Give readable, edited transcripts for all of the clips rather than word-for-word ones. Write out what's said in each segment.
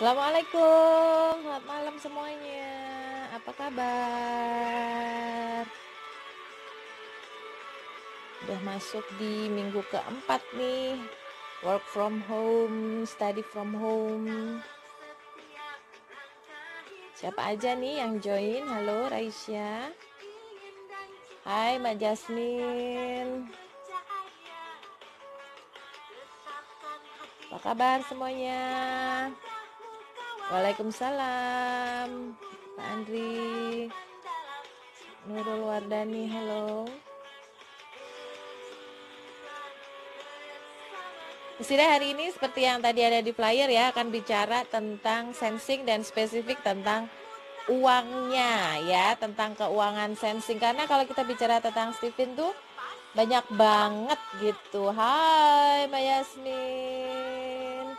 Assalamualaikum, selamat malam semuanya. Apa kabar? Udah masuk di minggu keempat nih. Work from home, study from home. Siapa aja nih yang join? Halo Raisya. Hai Mbak Jasmine. Apa kabar semuanya? Waalaikumsalam. Pak Andri. Nurul Wardani, halo. Sudah hari ini seperti yang tadi ada di flyer ya, akan bicara tentang sensing dan spesifik tentang uangnya ya, tentang keuangan sensing. Karena kalau kita bicara tentang Stephen tuh banyak banget gitu. Hai Mbak Yasmin.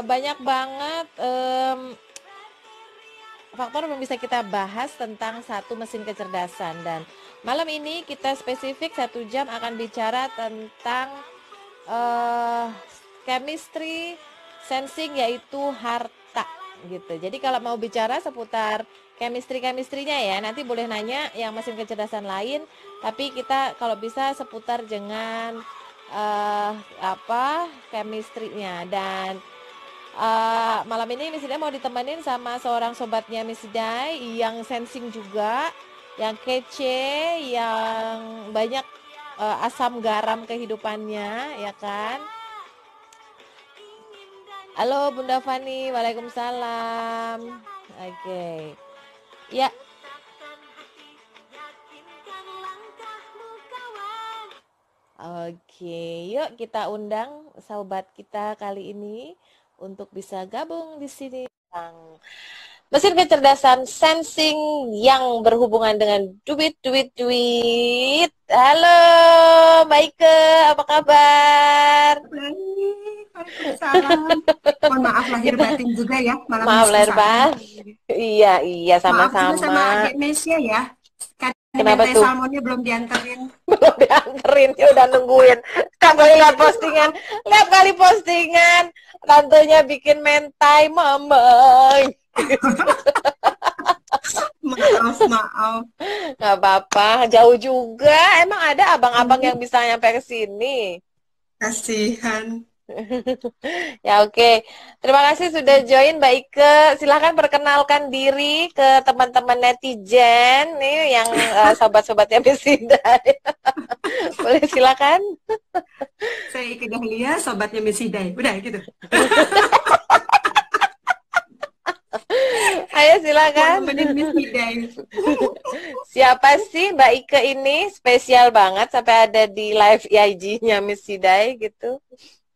Banyak banget faktor yang bisa kita bahas tentang satu mesin kecerdasan. Dan malam ini kita spesifik 1 jam akan bicara tentang chemistry sensing, yaitu harta gitu. Jadi kalau mau bicara seputar chemistry-nya ya, nanti boleh nanya yang mesin kecerdasan lain, tapi kita kalau bisa seputar dengan chemistry-nya. Dan malam ini Miss Dai mau ditemenin sama seorang sobatnya Miss Dai yang sensing juga, yang kece, yang banyak asam garam kehidupannya, ya kan? Halo Bunda Fani, waalaikumsalam. Oke, ya. Oke, yuk kita undang sobat kita kali ini untuk bisa gabung di sini. Mesin kecerdasan sensing yang berhubungan dengan duit. Halo Mbak Ike, apa kabar? Waalaikumsalam. Mohon maaf lahir batin juga ya malam Maaf lahir saat. Iya, Maaf juga sama sama-sama. adik Nesia ya. Kan Kenapa mentai tuh? salmonnya belum dianterin. Belum dianterin, ya udah nungguin. Setiap kali lihat postingan, tantenya bikin mentai, mamang. Maaf. Nggak apa-apa, jauh juga. Emang ada abang-abang yang bisa nyampe ke sini? Kasihan. Ya oke. Terima kasih sudah join Mbak Ike. Silahkan perkenalkan diri ke teman-teman netizen nih yang sobat-sobatnya Mesinda. Boleh silakan. Saya Ike Dahlia, sobatnya Messi Day. Udah gitu. Ayo Mau silakan. nemenin Messi Day. Siapa sih Mbak Ike ini? Spesial banget sampai ada di live IG-nya Miss Sidai gitu.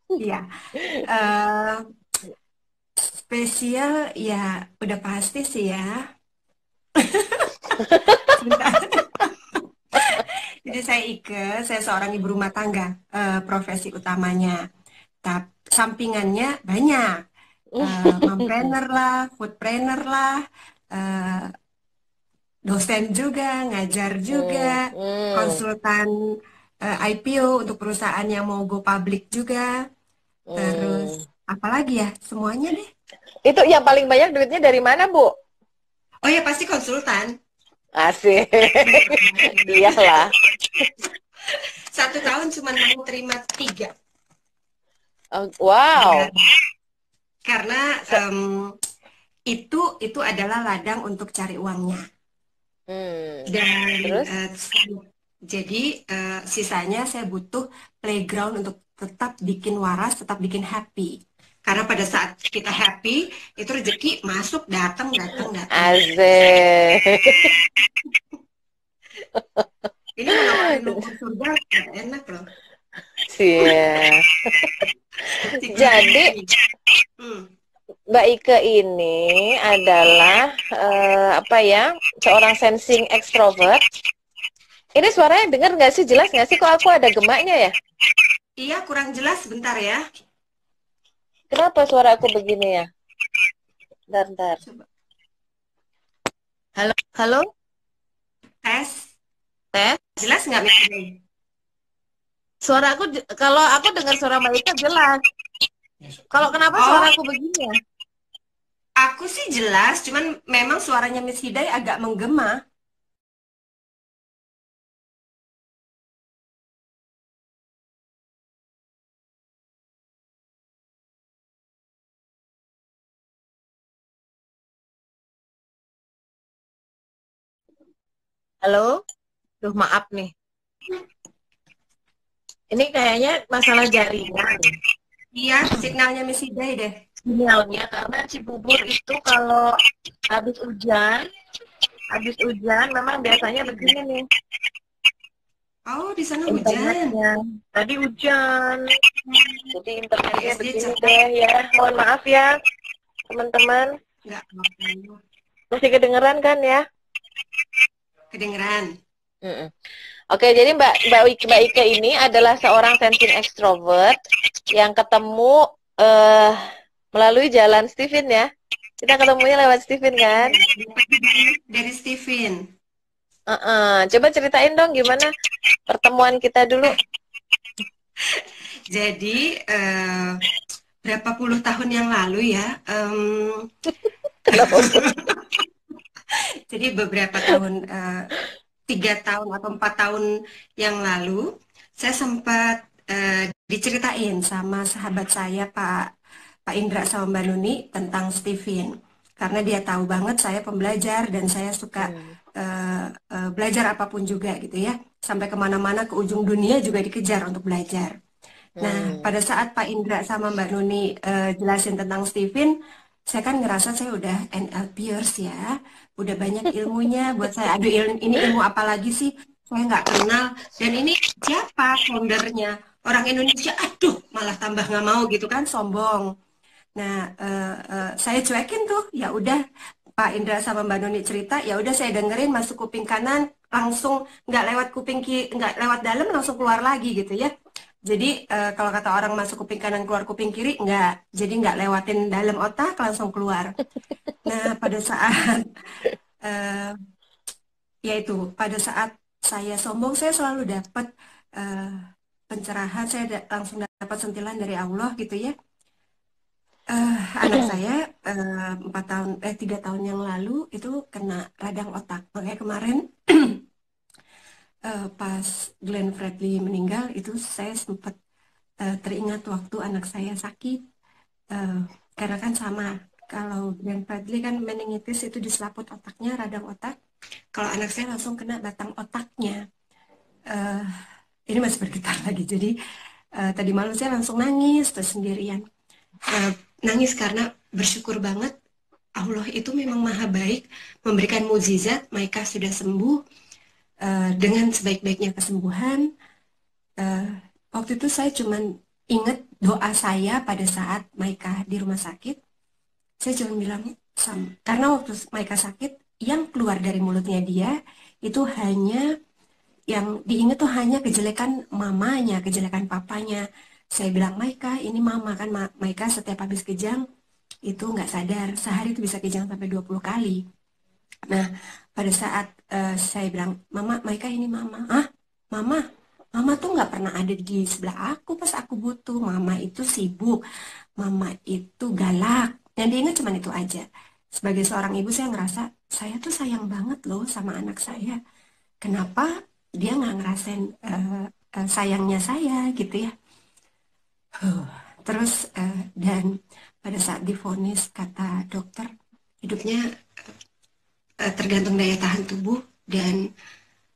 Iya. Eh, spesial ya udah pasti sih ya. Sebentar. Jadi saya Ike, saya seorang ibu rumah tangga, profesi utamanya. Tapi sampingannya banyak, mompreneur lah, foodpreneur lah, eh, dosen juga, ngajar Hmm, juga, hmm, konsultan IPO untuk perusahaan yang mau go public juga. Terus hmm. apalagi ya, semuanya deh. Itu yang paling banyak duitnya dari mana, Bu? Oh ya pasti konsultan. Asik. Iyalah. 1 tahun cuma mau terima 3. Oh, wow. Karena Se- itu adalah ladang untuk cari uangnya. Dan Terus? jadi sisanya saya butuh playground untuk tetap bikin waras, tetap bikin happy. Karena pada saat kita happy, itu rezeki masuk, datang. Asik. Ini menawarin lumpur surga, enak loh. Sia. Jadi Hmm. Mbak Ike ini adalah seorang sensing extrovert. Ini suaranya dengar nggak sih, jelas nggak sih? Kok aku ada gemaknya ya? Iya, kurang jelas, bentar ya. Kenapa suara aku begini ya? Bentar. Coba. Halo? Tes. Tes? Jelas nggak, Mimi? Kalau aku dengar suara Mbak Ika jelas. Kalau kenapa suara aku begini ya? Aku sih jelas, cuman memang suaranya Miss Hidai agak menggema. Halo? Duh, maaf nih. Ini kayaknya masalah jaringan. Iya, signalnya Miss Hidai deh. Sinyalnya karena Cibubur itu kalau habis hujan, memang biasanya begini nih Oh, di sana hujan. internetnya. Tadi hujan, jadi Di internetnya SD begini cerah, deh ya. Mohon maaf ya, teman-teman. nggak apa-apa. Masih kedengeran kan ya? Kedengeran. Mm-mm. Oke, jadi Mbak Ike ini adalah seorang sensing extrovert yang ketemu eh melalui jalan Steven ya. Kita ketemunya lewat Steven kan? Iya, dapat hidayah dari Steven. Coba ceritain dong gimana pertemuan kita dulu. Jadi, berapa puluh tahun yang lalu ya, Kenapa? jadi beberapa tahun, 3 tahun atau 4 tahun yang lalu, saya sempat diceritain sama sahabat saya Pak Indra sama Mbak Nuni tentang Steven. Karena dia tahu banget saya pembelajar dan saya suka Hmm. belajar apapun juga gitu ya. Sampai kemana-mana ke ujung dunia juga dikejar untuk belajar. Nah, Hmm. pada saat Pak Indra sama Mbak Nuni jelasin tentang Steven, saya kan ngerasa saya udah NLPers ya, udah banyak ilmunya buat saya. Aduh, ini ilmu apa lagi sih? Saya nggak kenal. Dan ini siapa foundernya? Orang Indonesia. Aduh, malah tambah nggak mau gitu kan, sombong. Nah, saya cuekin tuh. Ya udah, Pak Indra sama Mbak Nuni cerita. Ya udah, saya dengerin masuk kuping kanan, langsung nggak lewat kuping kiri, nggak lewat dalam, langsung keluar lagi gitu ya. Jadi kalau kata orang masuk kuping kanan keluar kuping kiri nggak, jadi nggak lewatin dalam otak langsung keluar. Nah pada saat eh, yaitu pada saat saya sombong saya selalu dapat eh, pencerahan, saya langsung dapat sentilan dari Allah gitu ya. Anak saya 3 tahun yang lalu itu kena radang otak, makanya kemarin pas Glenn Fredly meninggal itu saya sempat teringat waktu anak saya sakit. Eh, karena kan sama, kalau Glenn Fredly kan meningitis itu di selaput otaknya, radang otak. Kalau anak saya langsung kena batang otaknya. Eh, ini masih bergetar lagi. Jadi tadi malam saya langsung nangis terus sendirian. Eh, nangis karena bersyukur banget Allah itu memang maha baik, memberikan mukjizat. Maika sudah sembuh dengan sebaik-baiknya kesembuhan. Eh, waktu itu saya cuman ingat doa saya pada saat Maika di rumah sakit. Saya cuma bilang, karena waktu Maika sakit, yang keluar dari mulutnya dia itu hanya, yang diingat tuh hanya kejelekan mamanya, kejelekan papanya. Saya bilang, Maika, ini mama kan, Maika setiap habis kejang itu nggak sadar, sehari itu bisa kejang sampai 20 kali. Nah, pada saat saya bilang, Mama, Maika ini mama. Ah, mama, mama tuh nggak pernah ada di sebelah aku pas aku butuh. Mama itu sibuk, mama itu galak. Yang diingat cuma itu aja. Sebagai seorang ibu saya ngerasa saya tuh sayang banget loh sama anak saya. Kenapa dia nggak ngerasain sayangnya saya gitu ya? Huh. Terus dan pada saat divonis kata dokter hidupnya tergantung daya tahan tubuh dan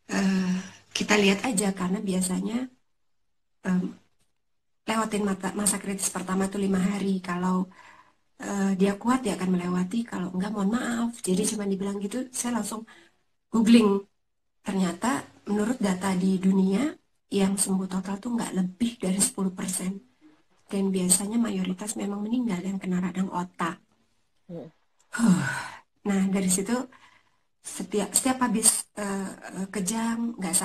eh, kita lihat aja karena biasanya em, lewatin masa kritis pertama tuh 5 hari. Kalau dia kuat dia akan melewati, kalau enggak mohon maaf. Jadi cuma dibilang gitu, saya langsung googling. Ternyata menurut data di dunia yang sembuh total tuh nggak lebih dari 10%. Dan biasanya mayoritas memang meninggal yang kena radang otak. Nah dari situ setiap setiap habis kejang nggak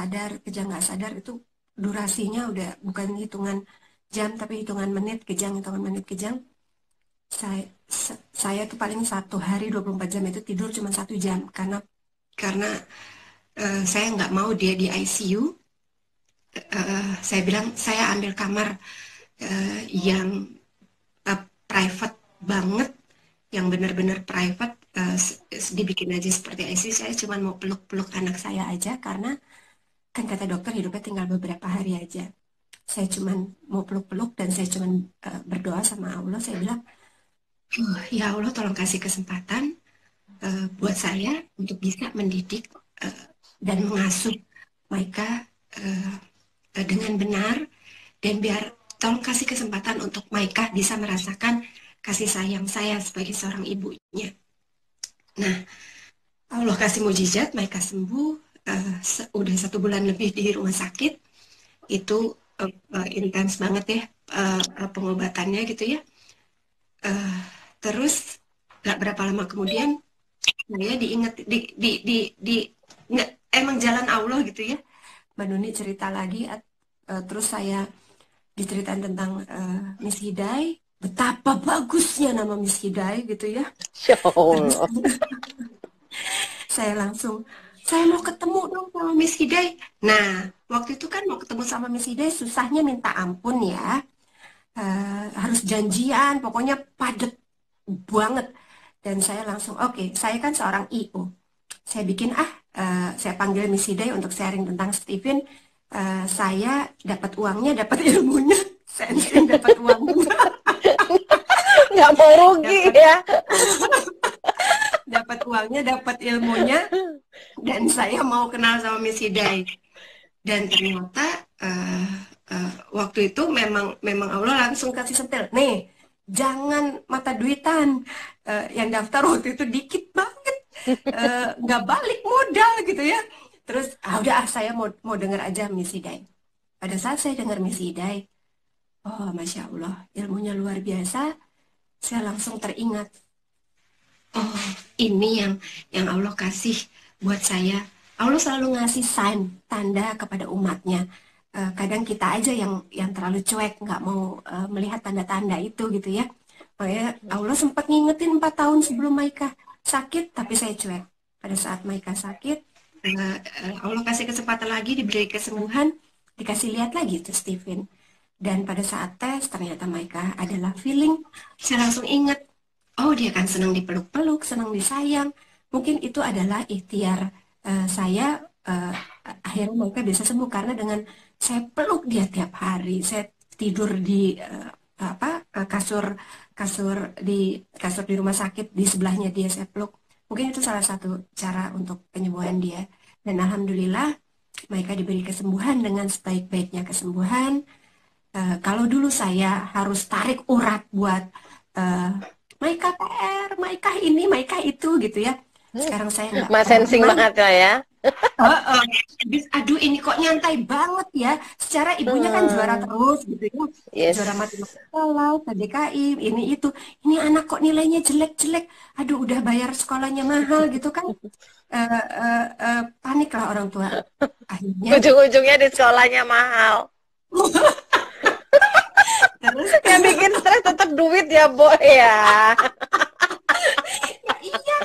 sadar itu durasinya udah bukan hitungan jam tapi hitungan menit kejang, hitungan menit kejang. Saya tuh paling 1 hari 24 jam itu tidur cuma 1 jam karena saya nggak mau dia di ICU. Saya bilang saya ambil kamar yang private banget yang benar-benar private, dibikin aja seperti ICU. Saya cuma mau peluk-peluk anak saya aja karena kan kata dokter hidupnya tinggal beberapa hari aja. Saya cuma mau peluk-peluk dan saya cuma berdoa sama Allah. Saya bilang, ya Allah tolong kasih kesempatan buat saya untuk bisa mendidik uh, dan mengasuh mereka uh, dengan benar, dan biar tolong kasih kesempatan untuk mereka bisa merasakan kasih sayang saya sebagai seorang ibunya. Nah, Allah kasih mujizat, mereka sembuh. Udah 1 bulan lebih di rumah sakit. Itu intens banget ya, pengobatannya gitu ya. Uh, Terus gak berapa lama kemudian saya diingat di nggak, emang jalan Allah gitu ya. Mbak Nuni cerita lagi, terus saya diceritain tentang Miss Hidai, betapa bagusnya nama Miss Hidai gitu ya. Ya Terus Allah. saya langsung, saya mau ketemu dong sama Miss Hidai. Nah, waktu itu kan mau ketemu sama Miss Hidai susahnya minta ampun ya. Harus janjian, pokoknya padet banget. Dan saya langsung, oke, saya kan seorang IO. Saya bikin saya panggil Miss Hidai untuk sharing tentang Steven. Saya dapat uangnya, dapat ilmunya, sensing dapat uangnya, Nggak mau rugi dapat ya. dapat uangnya, dapat ilmunya, dan saya mau kenal sama Miss Hidai. Dan ternyata waktu itu memang memang Allah langsung kasih sentil. Nih, jangan mata duitan. Yang daftar waktu itu dikit banget, nggak balik modal gitu ya. Terus udah saya mau denger aja Miss Hidai. Pada saat saya dengar Miss Hidai, oh masya Allah, ilmunya luar biasa. Saya langsung teringat, oh ini yang Allah kasih buat saya. Allah selalu ngasih sign, tanda kepada umatnya. Kadang kita aja yang terlalu cuek, nggak mau melihat tanda-tanda itu gitu ya. Makanya Allah sempat ngingetin 4 tahun sebelum Maika sakit, tapi saya cuek. Pada saat Maika sakit, Allah kasih kesempatan lagi, diberi kesembuhan, dikasih lihat lagi tuh Steven. Dan pada saat tes, ternyata Maika adalah feeling. Saya langsung ingat, oh dia kan senang dipeluk-peluk, senang disayang. Mungkin itu adalah ikhtiar saya, uh, akhirnya Maika bisa sembuh karena dengan saya peluk dia tiap hari. Saya tidur di kasur kasur di rumah sakit, di sebelahnya dia saya peluk. Mungkin itu salah satu cara untuk penyembuhan dia. Dan alhamdulillah mereka diberi kesembuhan dengan sebaik-baiknya kesembuhan. Kalau dulu saya harus tarik urat buat uh, Maika PR, Maika ini, Maika itu gitu ya. Sekarang saya nggak Mas sensing pernah. banget lah ya. Aduh ini kok nyantai banget ya. Secara ibunya kan juara Hmm, terus gitu ya. Juara yes. matematika lah, PDKI, ini itu. Ini anak kok nilainya jelek-jelek. Aduh udah bayar sekolahnya mahal gitu kan. Panik lah orang tua. Akhirnya Ujung-ujungnya di sekolahnya mahal. terus Yang bikin stres tetap duit ya, Boy ya. ya iya.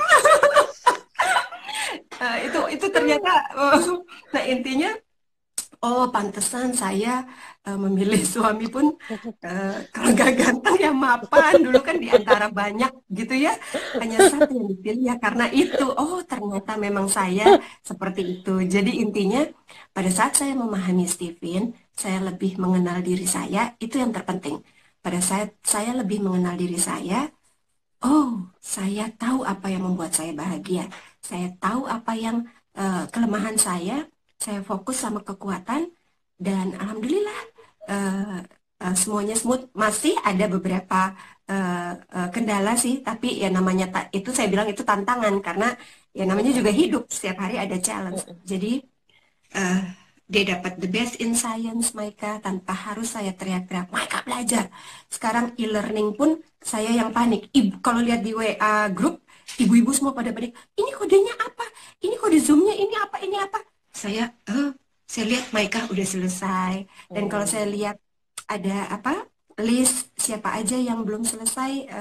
Itu ternyata nah intinya, oh, pantesan saya memilih suami pun kalau gak ganteng ya mapan. Dulu kan di antara banyak gitu ya, hanya satu yang dipilih ya karena itu. Oh, ternyata memang saya seperti itu. Jadi intinya pada saat saya memahami Steven, saya lebih mengenal diri saya, itu yang terpenting. Pada saat saya lebih mengenal diri saya, oh, saya tahu apa yang membuat saya bahagia. Saya tahu apa yang kelemahan saya fokus sama kekuatan, dan alhamdulillah eh, semuanya smooth. Masih ada beberapa kendala sih, tapi ya namanya itu saya bilang itu tantangan karena ya namanya juga hidup, setiap hari ada challenge. Jadi eh, dia dapat the best in science Maika tanpa harus saya teriak-teriak Maika belajar. Sekarang e-learning pun saya yang panik. Ibu kalau lihat di WA grup, ibu-ibu semua pada panik, ini kodenya apa, ini kode zoomnya ini apa, ini apa. Saya lihat Maika udah selesai. Dan kalau saya Hmm. lihat ada apa list siapa aja yang belum selesai,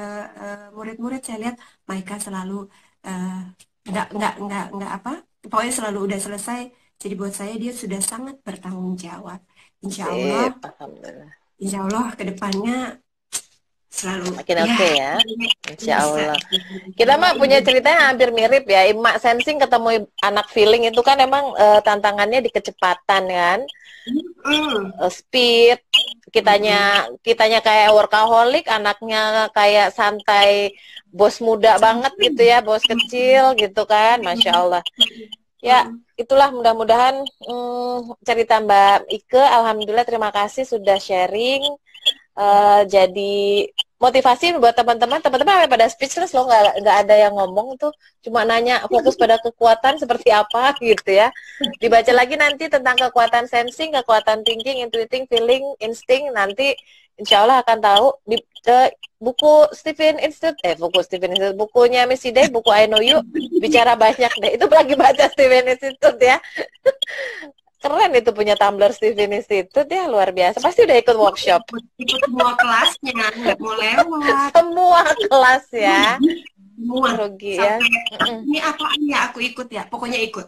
murid-murid, saya lihat Maika selalu eh, nggak apa, pokoknya selalu udah selesai. Jadi buat saya dia sudah sangat bertanggung jawab. Insya Allah, Sip, alhamdulillah. insya Allah ke depannya selalu Makin ya oke ya. Insya bisa Allah. Kita mah dibawain punya juga. cerita yang hampir mirip ya. Emak sensing ketemu anak feeling itu kan emang tantangannya di kecepatan kan. Hmm. Speed. Mm-mm. Kitanya kayak workaholic, anaknya kayak santai, bos muda banget Santai. gitu ya, bos kecil gitu kan. Masya Mm-mm. Allah. Ya, Mm-mm. itulah mudah-mudahan cerita Mbak Ike. Alhamdulillah, terima kasih sudah sharing. Jadi motivasi buat teman-teman. Teman-teman sampai pada speechless loh, nggak ada yang ngomong tuh, cuma nanya fokus pada kekuatan seperti apa gitu ya. Dibaca lagi nanti tentang kekuatan sensing, kekuatan thinking, intuiting, feeling, insting. Nanti insya Allah akan tahu di buku Stephen Institute, buku Stephen Institute, bukunya Missy Day, buku I Know You, bicara banyak deh. Itu lagi baca Stephen Institute ya. Keren itu punya Tumblr Stephen Institute ya, luar biasa. Pasti udah ikut workshop. Ikut semua kelasnya, nggak mau lewat. Semua kelas ya. Rugi semua. Rugi ya. Sampai ini apa ya aku ikut ya, pokoknya ikut.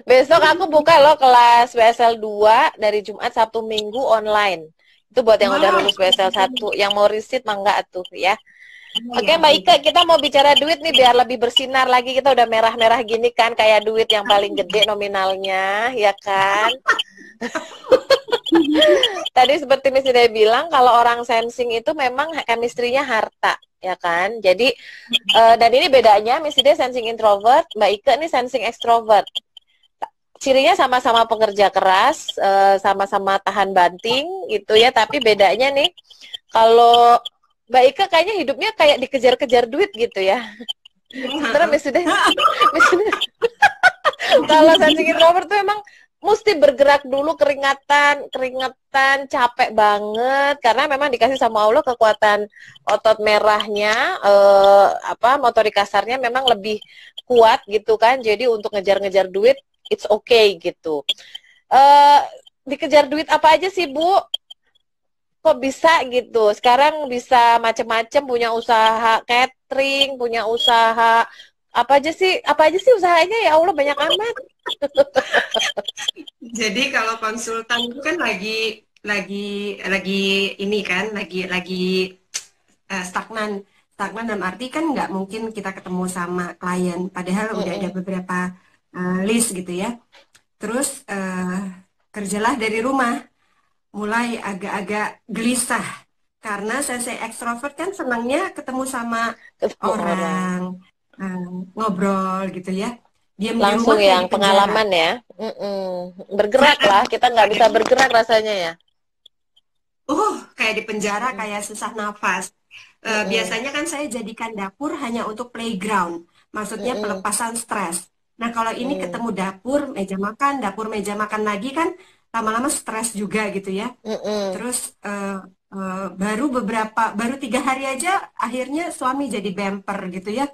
Besok aku buka loh kelas WSL 2 dari Jumat, Sabtu, Minggu online. Itu buat yang udah Wow. lulus WSL 1. Yang mau riset mangga tuh ya. Oh, Oke ya, Mbak oke, Ika, oke. kita mau bicara duit nih biar lebih bersinar lagi. Kita udah merah-merah gini kan, kayak duit yang paling gede nominalnya, ya kan? Tadi seperti Miss Ida bilang, kalau orang sensing itu memang chemistry-nya harta, ya kan? Jadi, dan ini bedanya, Miss Ida sensing introvert, Mbak Ika nih sensing extrovert. Cirinya sama-sama pekerja keras, sama-sama tahan banting, gitu ya. Tapi bedanya nih, kalau Mbak Ika kayaknya hidupnya kayak dikejar-kejar duit gitu ya. Sementara Iya. Miss Ida, kalau sensing introvert tuh emang mesti bergerak dulu, keringetan, capek banget karena memang dikasih sama Allah kekuatan otot merahnya, motorik kasarnya memang lebih kuat gitu kan. Jadi untuk ngejar-ngejar duit it's okay gitu. eh Dikejar duit apa aja sih Bu? Kok bisa gitu? Sekarang bisa macem-macem, punya usaha catering, punya usaha apa aja sih? Apa aja sih usahanya, ya Allah, banyak amat. Jadi kalau konsultan itu kan lagi ini kan, lagi stagnan. Stagnan dalam arti kan nggak mungkin kita ketemu sama klien, padahal udah ada Mm-mm. beberapa list gitu ya. Terus kerjalah dari rumah, mulai agak-agak gelisah karena saya ekstrovert kan senangnya ketemu sama Ketemu orang. orang, eh, ngobrol gitu ya. Diam di rumah Langsung kayak yang di penjara. pengalaman ya. Mm-mm. Bergerak lah, kita nggak bisa bergerak rasanya ya. Kayak di penjara, Mm-mm. kayak susah nafas. Mm-mm. Biasanya kan saya jadikan dapur hanya untuk playground, maksudnya Mm-mm. pelepasan stres. Nah, kalau ini Mm. ketemu dapur meja makan lagi kan lama-lama stres juga gitu ya. Mm-mm. Terus baru 3 hari aja akhirnya suami jadi bemper gitu ya.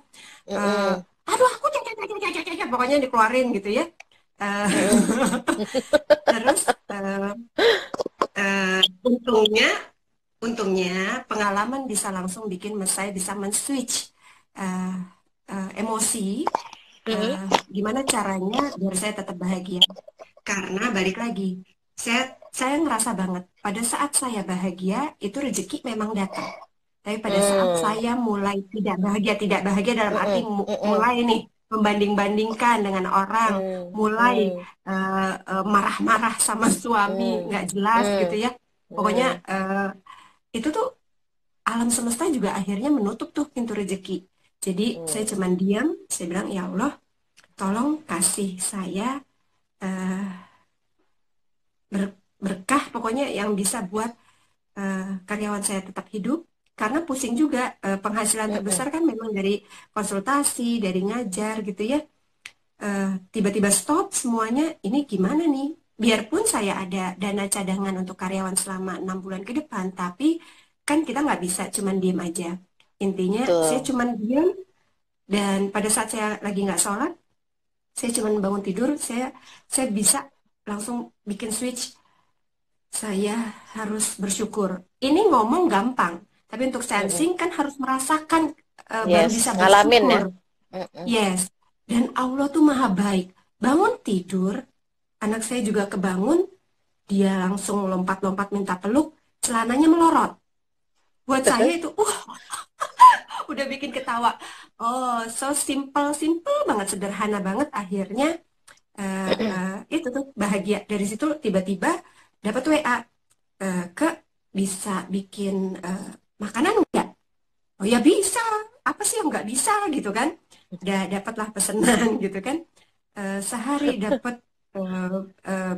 Eh, Mm-mm. Aduh aku pokoknya dikeluarin gitu ya. Eh, Mm-mm. terus eh, eh, untungnya pengalaman bisa langsung bikin saya bisa men-switch eh, emosi. Mm-mm. eh, Gimana caranya biar saya tetap bahagia? Karena balik lagi, saya ngerasa banget pada saat saya bahagia itu rezeki memang datang. Tapi pada saat Mm. saya mulai tidak bahagia dalam arti Mm-mm. Mm-mm. mulai nih membanding-bandingkan dengan orang, Mm. mulai Mm. marah-marah sama suami Mm. nggak jelas gitu Mm. ya. Pokoknya Mm. itu tuh alam semesta juga akhirnya menutup tuh pintu rezeki. Jadi saya Mm. cuman diam, saya bilang ya Allah, tolong kasih saya eh, berkah pokoknya yang bisa buat karyawan saya tetap hidup. Karena pusing juga, penghasilan Mm-mm. terbesar kan memang dari konsultasi, dari ngajar gitu ya. Tiba-tiba stop semuanya, ini gimana nih? Biarpun saya ada dana cadangan untuk karyawan selama 6 bulan ke depan, tapi kan kita nggak bisa cuman diem aja. Intinya saya Betul. cuman diem, dan pada saat saya lagi nggak sholat, saya cuman bangun tidur, saya bisa langsung bikin switch. Saya harus bersyukur. Ini ngomong gampang, tapi untuk Mm-mm. sensing kan harus merasakan, baru Yes, bisa ngalamin ya. bersyukur. Mm-mm. Yes. Dan Allah tuh maha baik. Bangun tidur, anak saya juga kebangun, dia langsung lompat-lompat minta peluk, celananya melorot. Buat saya itu, udah bikin ketawa. Oh, so simple, simple banget, sederhana banget. Akhirnya itu tuh bahagia. Dari situ tiba-tiba dapat WA, ke bisa bikin makanan nggak? Oh ya bisa. Apa sih yang nggak bisa gitu kan? Udah dapatlah pesanan gitu kan. Sehari dapat eh, eh,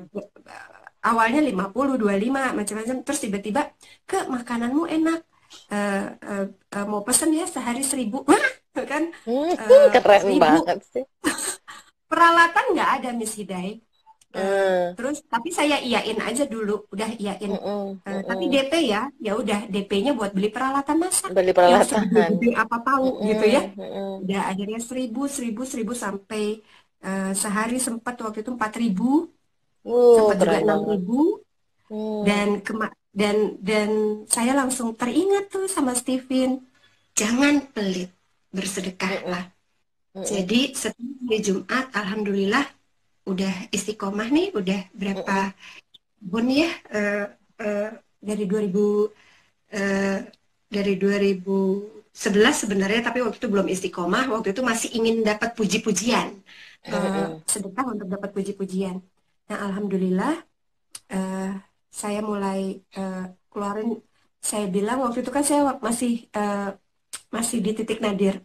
awalnya 50, 25 macam-macam. Terus tiba-tiba ke makananmu enak. Eh, eh, mau pesen ya sehari 1.000. Wah, kan Keren 1.000. banget sih. Peralatan nggak ada Miss Hidai. Hmm, Terus tapi saya iyain aja dulu, udah iyain. mm-mm, Tapi mm-mm. DP ya, ya udah DP-nya buat beli peralatan masak Beli yang peralatan. segede-gede apa tahu gitu ya. Mm-mm, mm-mm. Udah akhirnya 1.000 sampai sehari sempat waktu itu 4.000, sempat juga Keren enam banget. ribu Hmm, dan dan saya langsung teringat tuh sama Steven, jangan pelit, mm-mm, bersedekahlah. mm-mm, Jadi setelah hari Jumat, alhamdulillah udah istiqomah nih, udah berapa mm-mm, tahun ya, eh, dari 2000, eh, dari 2011 sebenarnya, tapi waktu itu belum istiqomah, waktu itu masih ingin dapat puji-pujian, mm-mm, sedekah untuk dapat puji-pujian. Nah, alhamdulillah, eh, saya mulai keluarin. Saya bilang waktu itu kan saya masih di titik nadir.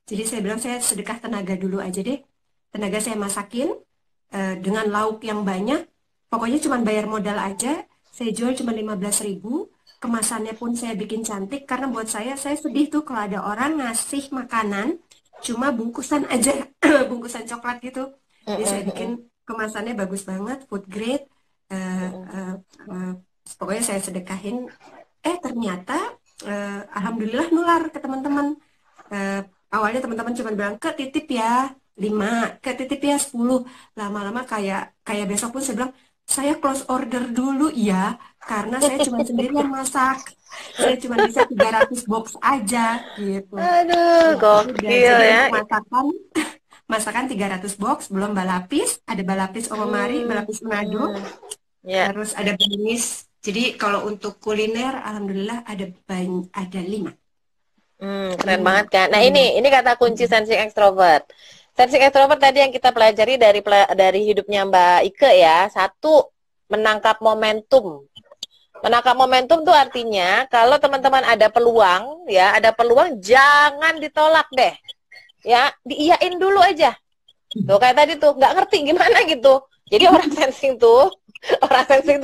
Jadi saya bilang saya sedekah tenaga dulu aja deh. Tenaga saya masakin dengan lauk yang banyak. Pokoknya cuma bayar modal aja. Saya jual cuma 15.000. Kemasannya pun saya bikin cantik karena buat saya sedih tuh kalau ada orang ngasih makanan cuma bungkusan aja, bungkusan coklat gitu. Jadi saya bikin mm-mm, kemasannya bagus banget, food grade. eh, mm-mm, eh, eh, Pokoknya saya sedekahin. Ternyata alhamdulillah nular ke teman-teman. Eh, Awalnya teman-teman cuma bilang ke titip ya 5, ke titip ya 10. Lama-lama kayak kayak besok pun saya bilang saya close order dulu ya, karena saya cuma sendirian masak. Saya cuma bisa 300 box aja gitu. Aduh, Ya udah, gokil jadi ya. untuk masakan, masakan 300 box, belum balapis, ada balapis Omomari, Hmm, balapis Manado, hmm, ya. terus ada bisnis. Jadi kalau untuk kuliner, alhamdulillah ada 5. Keren 5. banget kan. Nah, Lima. ini kata kunci sensing ekstrovert. Sensing ekstrovert tadi yang kita pelajari dari hidupnya Mbak Ike ya. Satu, menangkap momentum. Menangkap momentum tuh artinya kalau teman-teman ada peluang ya, ada peluang jangan ditolak deh. Ya, diiyain dulu aja. Tuh kayak tadi tuh nggak ngerti gimana gitu. Jadi orang sensing tuh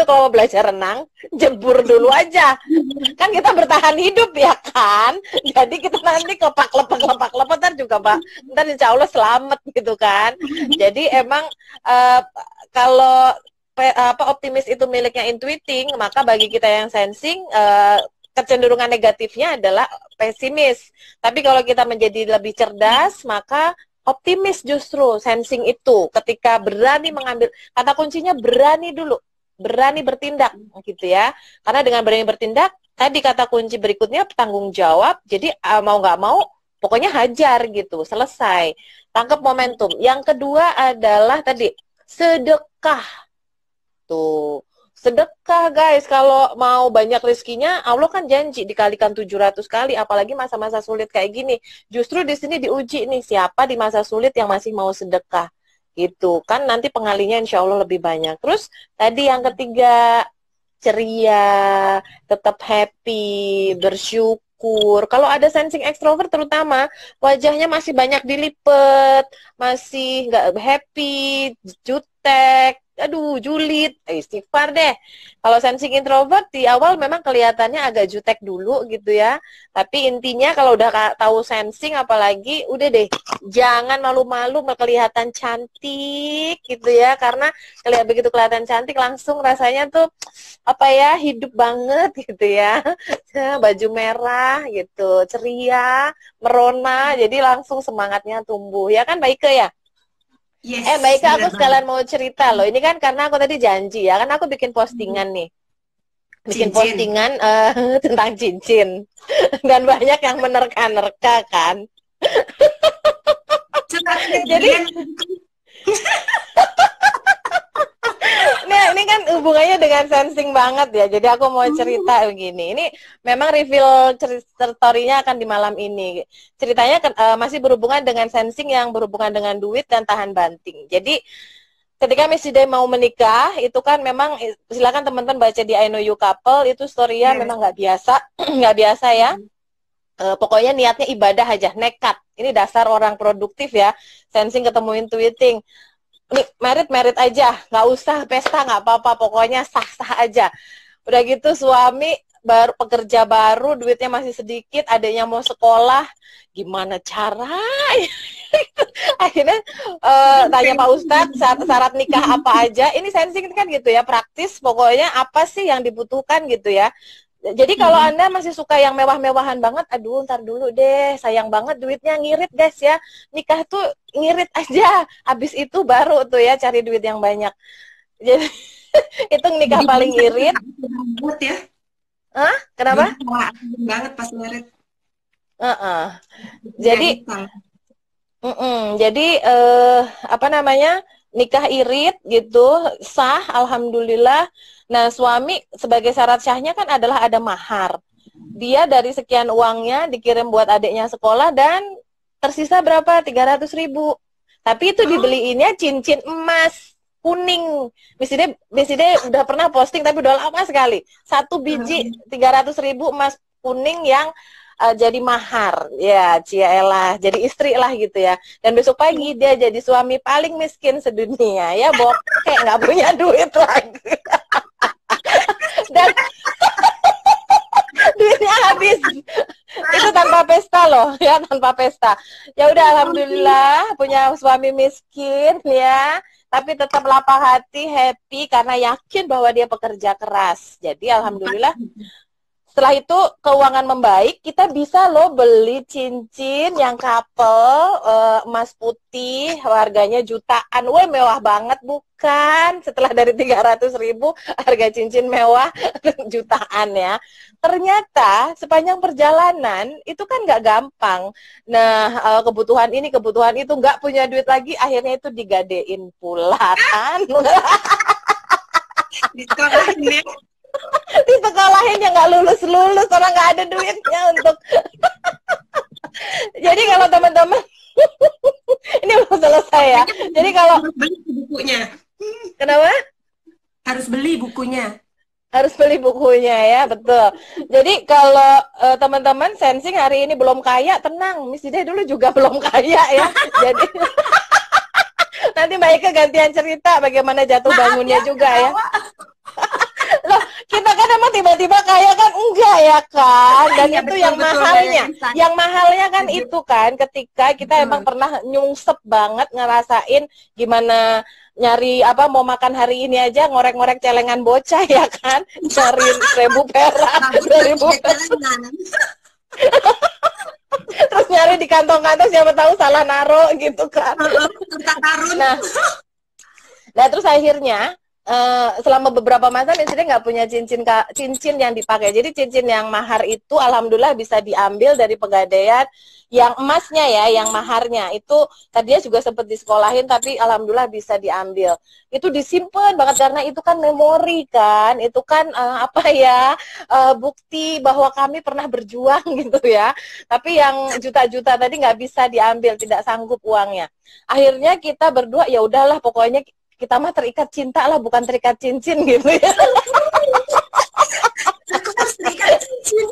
kalau mau belajar renang, jebur dulu aja. Kan kita bertahan hidup ya kan. Jadi kita nanti kepak lepak ntar juga Pak, ntar insya Allah selamat gitu kan. Jadi emang uh, kalau optimis itu miliknya intuiting, maka bagi kita yang sensing kecenderungan negatifnya adalah pesimis. Tapi kalau kita menjadi lebih cerdas, maka optimis justru sensing itu ketika berani mengambil, kata kuncinya berani dulu, berani bertindak gitu ya. Karena dengan berani bertindak, tadi kata kunci berikutnya tanggung jawab. Jadi mau nggak mau, pokoknya hajar gitu, selesai. Tangkap momentum. Yang kedua adalah tadi sedekah. Tuh, sedekah guys, kalau mau banyak rezekinya, Allah kan janji dikalikan 700 kali, apalagi masa-masa sulit kayak gini. Justru di sini diuji nih, siapa di masa sulit yang masih mau sedekah. Gitu, kan nanti pengalinya insya Allah lebih banyak. Terus tadi yang ketiga, ceria, tetap happy, bersyukur. Kalau ada sensing extrovert terutama, wajahnya masih banyak dilipet, masih nggak happy, jutek, aduh julid, istighfar deh. Kalau sensing introvert di awal memang kelihatannya agak jutek dulu gitu ya. Tapi intinya kalau udah tahu sensing apalagi udah deh, jangan malu-malu kelihatan cantik gitu ya. Karena begitu kelihatan cantik langsung rasanya tuh apa ya, hidup banget gitu ya. Baju merah gitu, ceria, merona, jadi langsung semangatnya tumbuh. Ya kan Mbak Ike ya? Mbak Yes, Ika, aku benar banget. sekalian mau cerita loh. Ini kan karena aku tadi janji ya, kan aku bikin postingan nih. Bikin Cincin. postingan tentang cincin. Dan banyak yang menerka-nerka kan. Coba Jadi kejadian. Nah, ini kan hubungannya dengan sensing banget ya. Jadi aku mau cerita begini. Ini memang reveal story-nya akan di malam ini. Ceritanya masih berhubungan dengan sensing yang berhubungan dengan duit dan tahan banting. Jadi ketika Miss Day mau menikah, itu kan memang silakan teman-teman baca di I Know You Couple, itu story-nya Yes. memang nggak biasa, nggak biasa ya. Pokoknya niatnya ibadah aja, nekat. Ini dasar orang produktif ya. Sensing ketemu intuiting. Nih, merit aja, nggak usah pesta, nggak apa-apa, pokoknya sah-sah aja. Udah gitu suami baru pekerja baru, duitnya masih sedikit, adanya mau sekolah, gimana caranya? Akhirnya tanya Pak Ustadz, syarat nikah apa aja? Ini sensing kan gitu ya, praktis, pokoknya apa sih yang dibutuhkan gitu ya. Jadi kalau Anda masih suka yang mewah-mewahan banget, aduh ntar dulu deh, sayang banget duitnya, ngirit guys ya. Nikah tuh ngirit aja, habis itu baru tuh ya cari duit yang banyak. Jadi itu nikah Jadi paling irit. banget ya. Hah? Kenapa? Dulu banget pas merit. Ya, Jadi Isal. jadi apa namanya, nikah irit gitu, sah, alhamdulillah. Nah suami sebagai syarat syahnya kan adalah ada mahar. Dia dari sekian uangnya dikirim buat adiknya sekolah dan tersisa berapa? 300.000. Tapi itu Oh, dibeliinnya cincin emas kuning. Miside udah pernah posting tapi udah lama sekali. Satu biji 300.000 emas kuning yang jadi mahar. Ya, cialah, jadi istri lah gitu ya. Dan besok pagi dia jadi suami paling miskin sedunia ya, bokeh, nggak punya duit lagi. Dan duitnya habis. Itu tanpa pesta loh ya, tanpa pesta. Ya udah alhamdulillah punya suami miskin ya, tapi tetap lapang hati, happy karena yakin bahwa dia pekerja keras. Jadi alhamdulillah setelah itu keuangan membaik, kita bisa loh beli cincin yang couple, emas putih, harganya jutaan. Wah mewah banget bukan? Setelah dari 300.000, harga cincin mewah jutaan ya. Ternyata sepanjang perjalanan itu kan nggak gampang. Nah kebutuhan ini, kebutuhan itu, nggak punya duit lagi, akhirnya itu digadein pula kan. di sekolah ini. Di sekolahin yang nggak lulus orang nggak ada duitnya untuk. Jadi kalau teman-teman ini belum selesai ya. Jadi kalau Harus beli bukunya. kenapa Harus beli bukunya. harus beli bukunya ya, betul. Jadi kalau teman-teman sensing hari ini belum kaya, tenang, Miss Ida dulu juga belum kaya ya. Jadi nanti Mbak Ika gantian cerita bagaimana jatuh bangunnya juga ya. Loh, kita kan emang tiba-tiba kaya kan enggak ya kan? Dan Iya, itu betul, yang betul, mahalnya. Mbak. Yang mahalnya kan Setuju. itu kan ketika kita emang Betul. pernah nyungsep banget ngerasain gimana nyari apa mau makan hari ini aja ngorek-ngorek celengan bocah ya kan? Cari 1.000 perak, Rambut 2.000 pakai perak. celengan. Terus nyari di kantong-kantong siapa tahu salah naro gitu kan. Serta karun. Nah terus akhirnya selama beberapa masa misalnya nggak punya cincin yang dipakai. Jadi cincin yang mahar itu alhamdulillah bisa diambil dari pegadaian. Yang emasnya ya, yang maharnya itu tadinya juga sempat disekolahin tapi alhamdulillah bisa diambil. Itu disimpan banget karena itu kan memori kan, itu kan apa ya, bukti bahwa kami pernah berjuang gitu ya. Tapi yang juta-juta tadi nggak bisa diambil, tidak sanggup uangnya. Akhirnya kita berdua ya udahlah pokoknya kita mah terikat cinta lah, bukan terikat cincin gitu ya. Aku harus terikat cincin.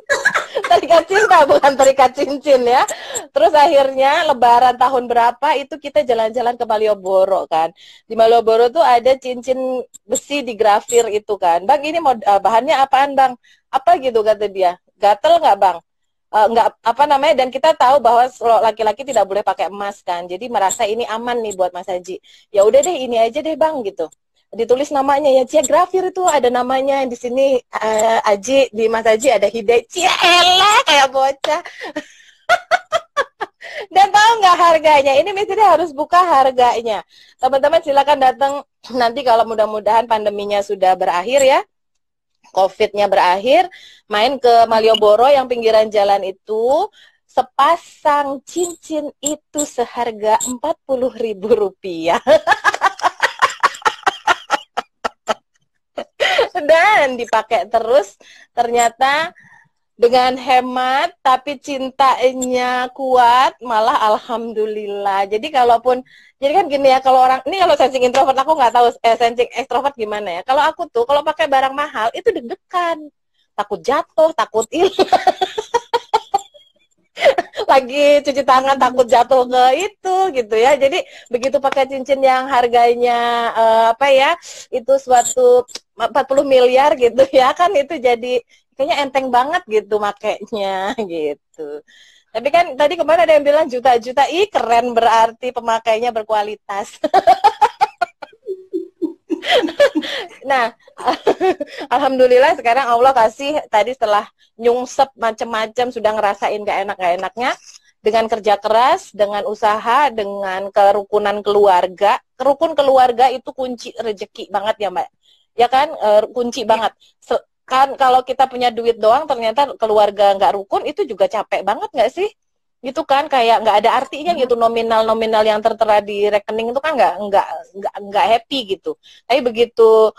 Terikat cinta bukan terikat cincin ya. Terus akhirnya lebaran tahun berapa itu kita jalan-jalan ke Malioboro kan. Di Malioboro tuh ada cincin besi digrafir itu kan. Bang ini mau bahannya apaan bang? Apa gitu kata dia. Gatel nggak bang? Nggak apa namanya, dan kita tahu bahwa laki-laki tidak boleh pakai emas kan, jadi merasa ini aman nih buat Mas Haji. Ya udah deh ini aja deh bang gitu, ditulis namanya ya, Cia grafir itu ada namanya di sini, Aji, di Mas Haji ada Hidayat. Cia elah kayak bocah. Dan tahu nggak harganya, ini misalnya harus buka harganya, teman-teman silakan datang nanti kalau mudah-mudahan pandeminya sudah berakhir ya, COVID-nya berakhir, main ke Malioboro yang pinggiran jalan itu, sepasang cincin itu seharga Rp40.000. dan dipakai terus. Ternyata dengan hemat tapi cintanya kuat, malah alhamdulillah. Jadi kalaupun, jadi kan gini ya, kalau orang ini, kalau sensing introvert aku nggak tahu, sensing ekstrovert gimana ya. Kalau aku tuh kalau pakai barang mahal itu deg-degan, takut jatuh, takut hilang, lagi cuci tangan takut jatuh ke itu gitu ya. Jadi begitu pakai cincin yang harganya apa ya, itu suatu 40 miliar gitu ya kan, itu jadi kayaknya enteng banget gitu makainya gitu. Tapi kan tadi kemarin ada yang bilang juta-juta, ih keren, berarti pemakainya berkualitas. Nah, alhamdulillah sekarang Allah kasih, tadi setelah nyungsep macem-macem, sudah ngerasain gak enak-gak enaknya, dengan kerja keras, dengan usaha, dengan kerukunan keluarga. Rukun keluarga itu kunci rezeki banget ya Mbak. Ya kan, kunci Ya, banget. Kan kalau kita punya duit doang, ternyata keluarga nggak rukun, itu juga capek banget nggak sih? Gitu kan, kayak nggak ada artinya gitu, nominal-nominal yang tertera di rekening itu kan nggak happy gitu. Tapi begitu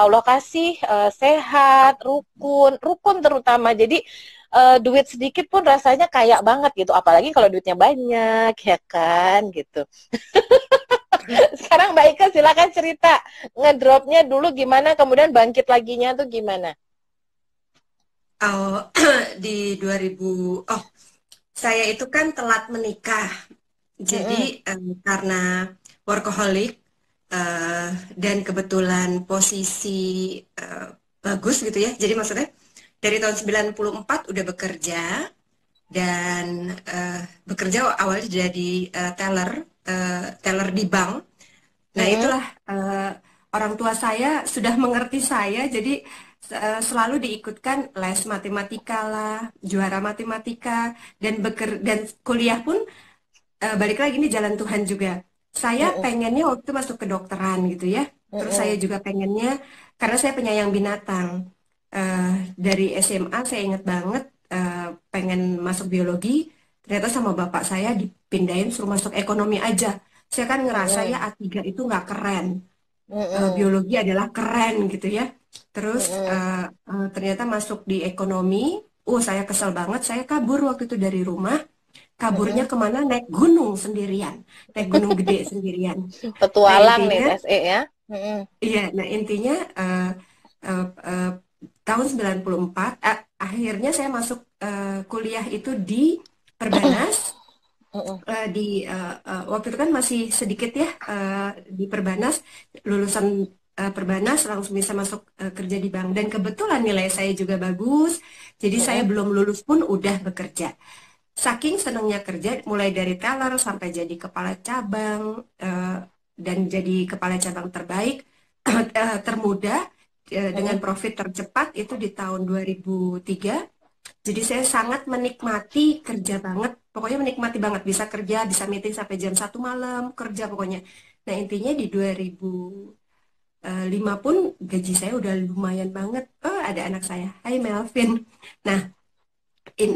Allah kasih sehat, rukun, rukun terutama. Jadi duit sedikit pun rasanya kayak banget gitu. Apalagi kalau duitnya banyak, ya kan gitu. Sekarang Mbak Ika silakan cerita ngedropnya dulu gimana, kemudian bangkit laginya tuh gimana? oh, di 2000, oh, saya itu kan telat menikah. Jadi Mm-mm, karena workaholic eh, dan kebetulan posisi eh, bagus gitu ya. Jadi maksudnya dari tahun 94 udah bekerja dan bekerja awalnya jadi teller di bank. Nah, mm-mm, itulah orang tua saya sudah mengerti saya, jadi selalu diikutkan les matematika lah, juara matematika, dan kuliah pun balik lagi nih jalan Tuhan juga. Saya mm-mm, pengennya waktu itu masuk kedokteran gitu ya. Terus saya mm-mm, juga pengennya, karena saya penyayang binatang. Eh, dari SMA saya ingat banget pengen masuk biologi. Ternyata sama bapak saya dipindahin suruh masuk ekonomi aja. Saya kan ngerasa ya mm-mm, A3 itu nggak keren. mm-mm, Biologi adalah keren gitu ya. Terus mm-mm, ternyata masuk di ekonomi. Saya kesel banget. Saya kabur waktu itu dari rumah. Kaburnya mm-mm. kemana? Naik gunung sendirian, naik gunung gede sendirian. Nah Petualang nih intinya, SE ya. Mm-mm, iya, nah intinya eh, eh, tahun 94, akhirnya saya masuk kuliah itu di Perbanas. mm-mm, Waktu itu kan masih sedikit ya di Perbanas, lulusan Perbanas langsung bisa masuk kerja di bank. Dan kebetulan nilai saya juga bagus, jadi saya mm-mm, belum lulus pun udah bekerja. Saking senangnya kerja, mulai dari teller sampai jadi kepala cabang dan jadi kepala cabang terbaik, termuda dengan mm-mm. profit tercepat itu di tahun 2003. Jadi saya sangat menikmati kerja banget, pokoknya menikmati banget bisa kerja, bisa meeting sampai jam 1 malam kerja pokoknya. Nah intinya di 2005 pun gaji saya udah lumayan banget. Ada anak saya, Hai Melvin. Nah, in,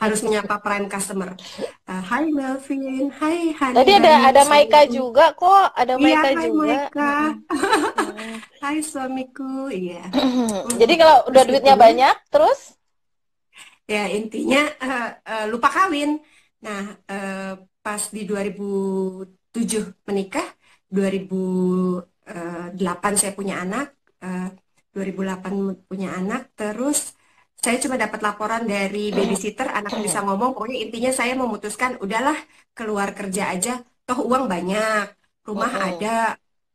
harus menyapa prime customer. Hai Melvin, hai Hani Tadi Bayu, ada Maika suamiku. juga kok, ada Iya, Maika hai juga. Maika. Mm-mm, mm-mm. Hai suamiku, iya. Jadi kalau Terus udah duitnya intinya, banyak, terus ya intinya lupa kawin. Nah, pas di 2007 menikah, 2008 saya punya anak, 2008 punya anak, terus saya cuma dapat laporan dari babysitter, anak bisa ngomong, pokoknya intinya saya memutuskan, udahlah keluar kerja aja, toh uang banyak, rumah ada,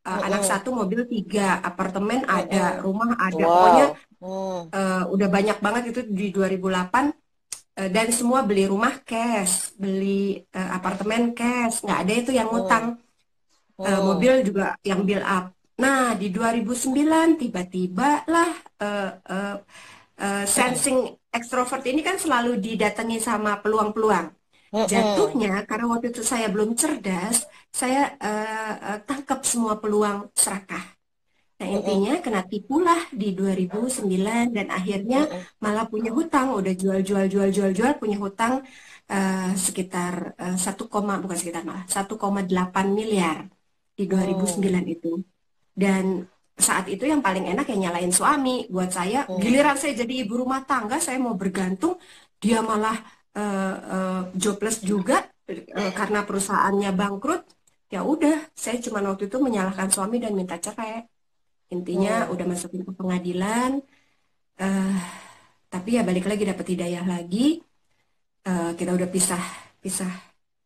mm-mm, anak mm-mm, satu, mobil tiga, apartemen ada, mm-mm. rumah ada, pokoknya Wow. Mm, udah banyak banget itu di 2008. Dan semua beli rumah cash, beli apartemen cash, nggak ada itu yang ngutang. mm, mm, Mobil juga yang build up. Nah, di 2009 tiba-tiba lah sensing extrovert ini kan selalu didatangi sama peluang-peluang. mm-mm. Jatuhnya karena waktu itu saya belum cerdas, saya tangkap semua peluang serakah. Nah, Mm-mm, intinya kena tipulah di 2009 dan akhirnya mm-mm, malah punya hutang, udah jual-jual punya hutang sekitar 1, bukan sekitar malah 1,8 miliar di mm. 2009 itu. Dan saat itu yang paling enak ya nyalain suami. Buat saya, giliran saya jadi ibu rumah tangga, saya mau bergantung, dia malah jobless juga karena perusahaannya bangkrut. Ya udah, saya cuma waktu itu menyalahkan suami dan minta cerai. Intinya udah masukin ke pengadilan, eh, tapi ya balik lagi dapat hidayah lagi. Kita udah pisah, pisah,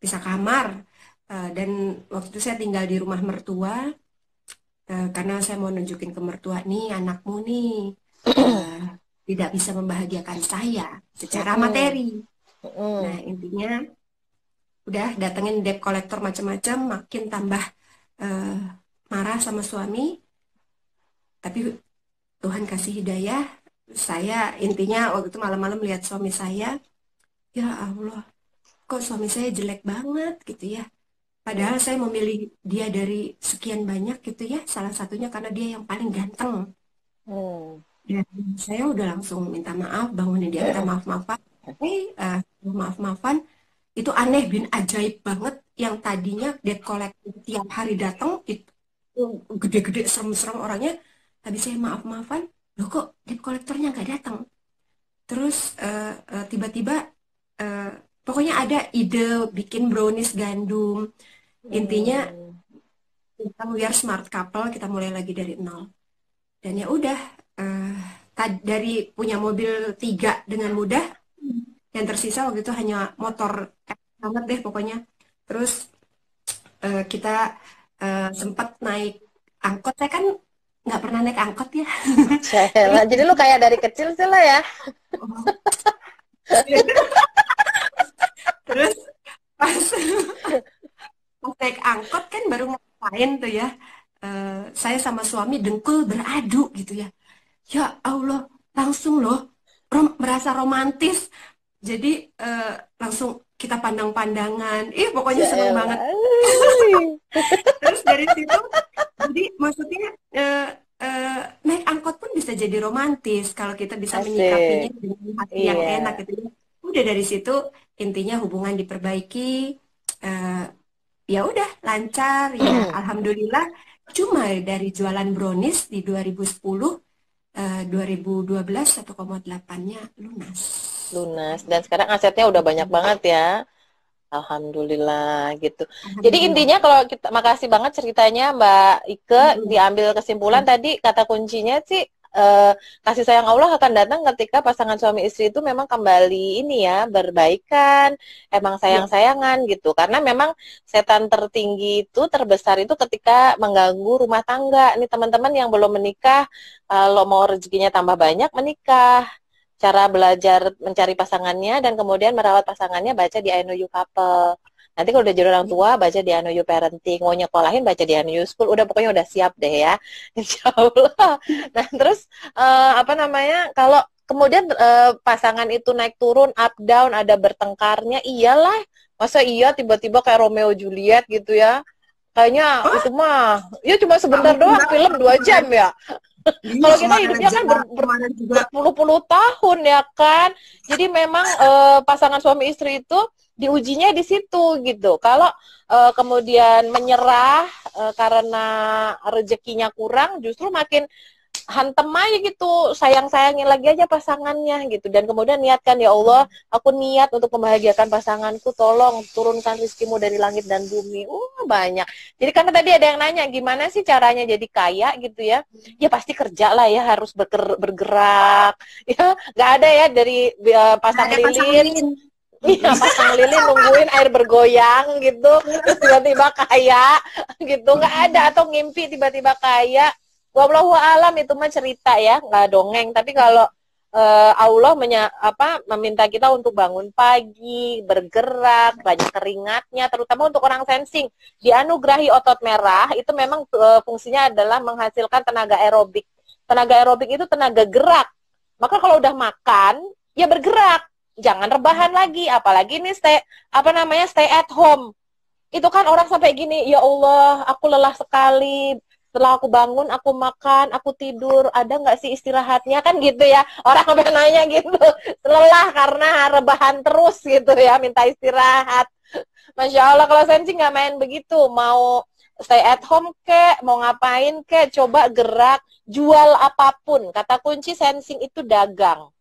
pisah kamar. Dan waktu itu saya tinggal di rumah mertua. Karena saya mau nunjukin ke mertua nih, anakmu nih eh, tidak bisa membahagiakan saya secara materi. Nah, intinya udah datengin debt collector macam-macam, makin tambah eh, marah sama suami. Tapi Tuhan kasih hidayah. Saya intinya waktu itu malam-malam lihat suami saya, ya Allah, kok suami saya jelek banget gitu ya. Padahal saya memilih dia dari sekian banyak gitu ya. Salah satunya karena dia yang paling ganteng. Dan saya udah langsung minta maaf, bangunin dia, kita maaf-maafan. Maaf-maafan, itu aneh bin ajaib banget. Yang tadinya debt collector tiap hari datang, itu gede-gede serem-serem orangnya. Tapi saya maaf-maafan, loh kok debt collectornya nggak datang. Terus tiba-tiba eh, pokoknya ada ide bikin brownies gandum. Intinya kita we are smart couple, kita mulai lagi dari nol. Dan ya udah, eh, dari punya mobil 3 dengan mudah, yang tersisa waktu itu hanya motor banget deh pokoknya. Terus kita sempat naik angkot. Saya kan nggak pernah naik angkot ya. Terus, Jadi lu kayak dari kecil sih lah ya. terus pas, pas naik angkot kan baru ngapain tuh ya. Saya sama suami dengkul beradu gitu ya. Ya Allah, langsung loh merasa romantis. Jadi langsung kita pandang-pandangan. Pokoknya seneng banget. Terus dari situ, jadi maksudnya naik angkot pun bisa jadi romantis kalau kita bisa menyikapinya dengan hati yang enak gitu. Udah dari situ intinya hubungan diperbaiki. eh, Ya udah lancar ya, alhamdulillah. Cuma dari jualan brownies di 2010, 2012 1,8-nya lunas. Lunas. Dan sekarang asetnya udah banyak banget ya. Alhamdulillah gitu. Jadi Alhamdulillah. intinya kalau kita, makasih banget ceritanya Mbak Ike, diambil kesimpulan tadi kata kuncinya sih kasih sayang Allah akan datang ketika pasangan suami istri itu memang kembali ini ya berbaikan, emang sayang-sayangan gitu. Karena memang setan tertinggi itu terbesar itu ketika mengganggu rumah tangga. Ini teman-teman yang belum menikah, kalau mau rezekinya tambah banyak menikah. Cara belajar mencari pasangannya dan kemudian merawat pasangannya baca di I Know You Couple. Nanti kalau udah jadi orang tua baca di I Know You Parenting, mau nyekolahin baca di I Know You School, udah pokoknya udah siap deh ya, insya Allah. Nah terus apa namanya, kalau kemudian pasangan itu naik turun, up down, ada bertengkarnya, iyalah, masa iya tiba-tiba kayak Romeo Juliet gitu ya, kayaknya itu mah ya cuma sebentar doang, film 2 jam ya. Kalau kita hidupnya kan berpuluh-puluh tahun ya kan. Jadi memang pasangan suami istri itu diujinya di situ gitu. Kalau kemudian menyerah karena rezekinya kurang, justru makin hantem aja gitu, sayang-sayangin lagi aja pasangannya gitu. Dan kemudian niatkan, ya Allah, aku niat untuk membahagiakan pasanganku, tolong turunkan rizkimu dari langit dan bumi. Banyak. Jadi karena tadi ada yang nanya gimana sih caranya jadi kaya gitu ya. Ya pasti kerja lah ya, harus bergerak. Ya nggak ada ya dari pasang lilin. Iya, pasang lilin nungguin air bergoyang gitu, terus tiba-tiba kaya gitu, nggak ada. Atau ngimpi tiba-tiba kaya. Wallahu alam, itu mah cerita ya, nggak dongeng. Tapi kalau Allah meminta kita untuk bangun pagi, bergerak, banyak keringatnya, terutama untuk orang sensing, dianugerahi otot merah, itu memang fungsinya adalah menghasilkan tenaga aerobik. Tenaga aerobik itu tenaga gerak. Maka kalau udah makan, ya bergerak, jangan rebahan lagi, apalagi ini stay at home. Itu kan orang sampai gini, ya Allah, aku lelah sekali. Setelah aku bangun, aku makan, aku tidur, ada nggak sih istirahatnya, kan gitu ya. Orang sampai nanya gitu, lelah karena rebahan terus gitu ya, minta istirahat. Masya Allah, kalau Sensi nggak main begitu, mau stay at home kek, mau ngapain kek, coba gerak, jual apapun. Kata kunci sensing itu dagang.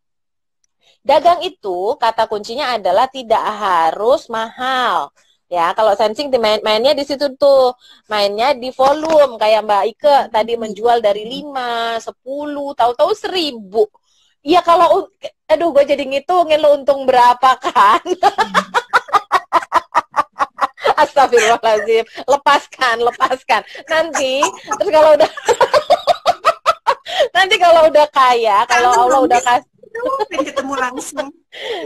Dagang itu kata kuncinya adalah tidak harus mahal. Ya, kalau sensing mainnya di situ tuh, mainnya di volume kayak Mbak Ike tadi menjual dari 5, 10, tahu-tahu 1.000. Iya kalau aduh gue jadi ngitungin lo untung berapa kan. Astagfirullahaladzim, lepaskan. Terus kalau udah nanti kalau udah kaya, kalau Allah udah kasih pengen ketemu langsung.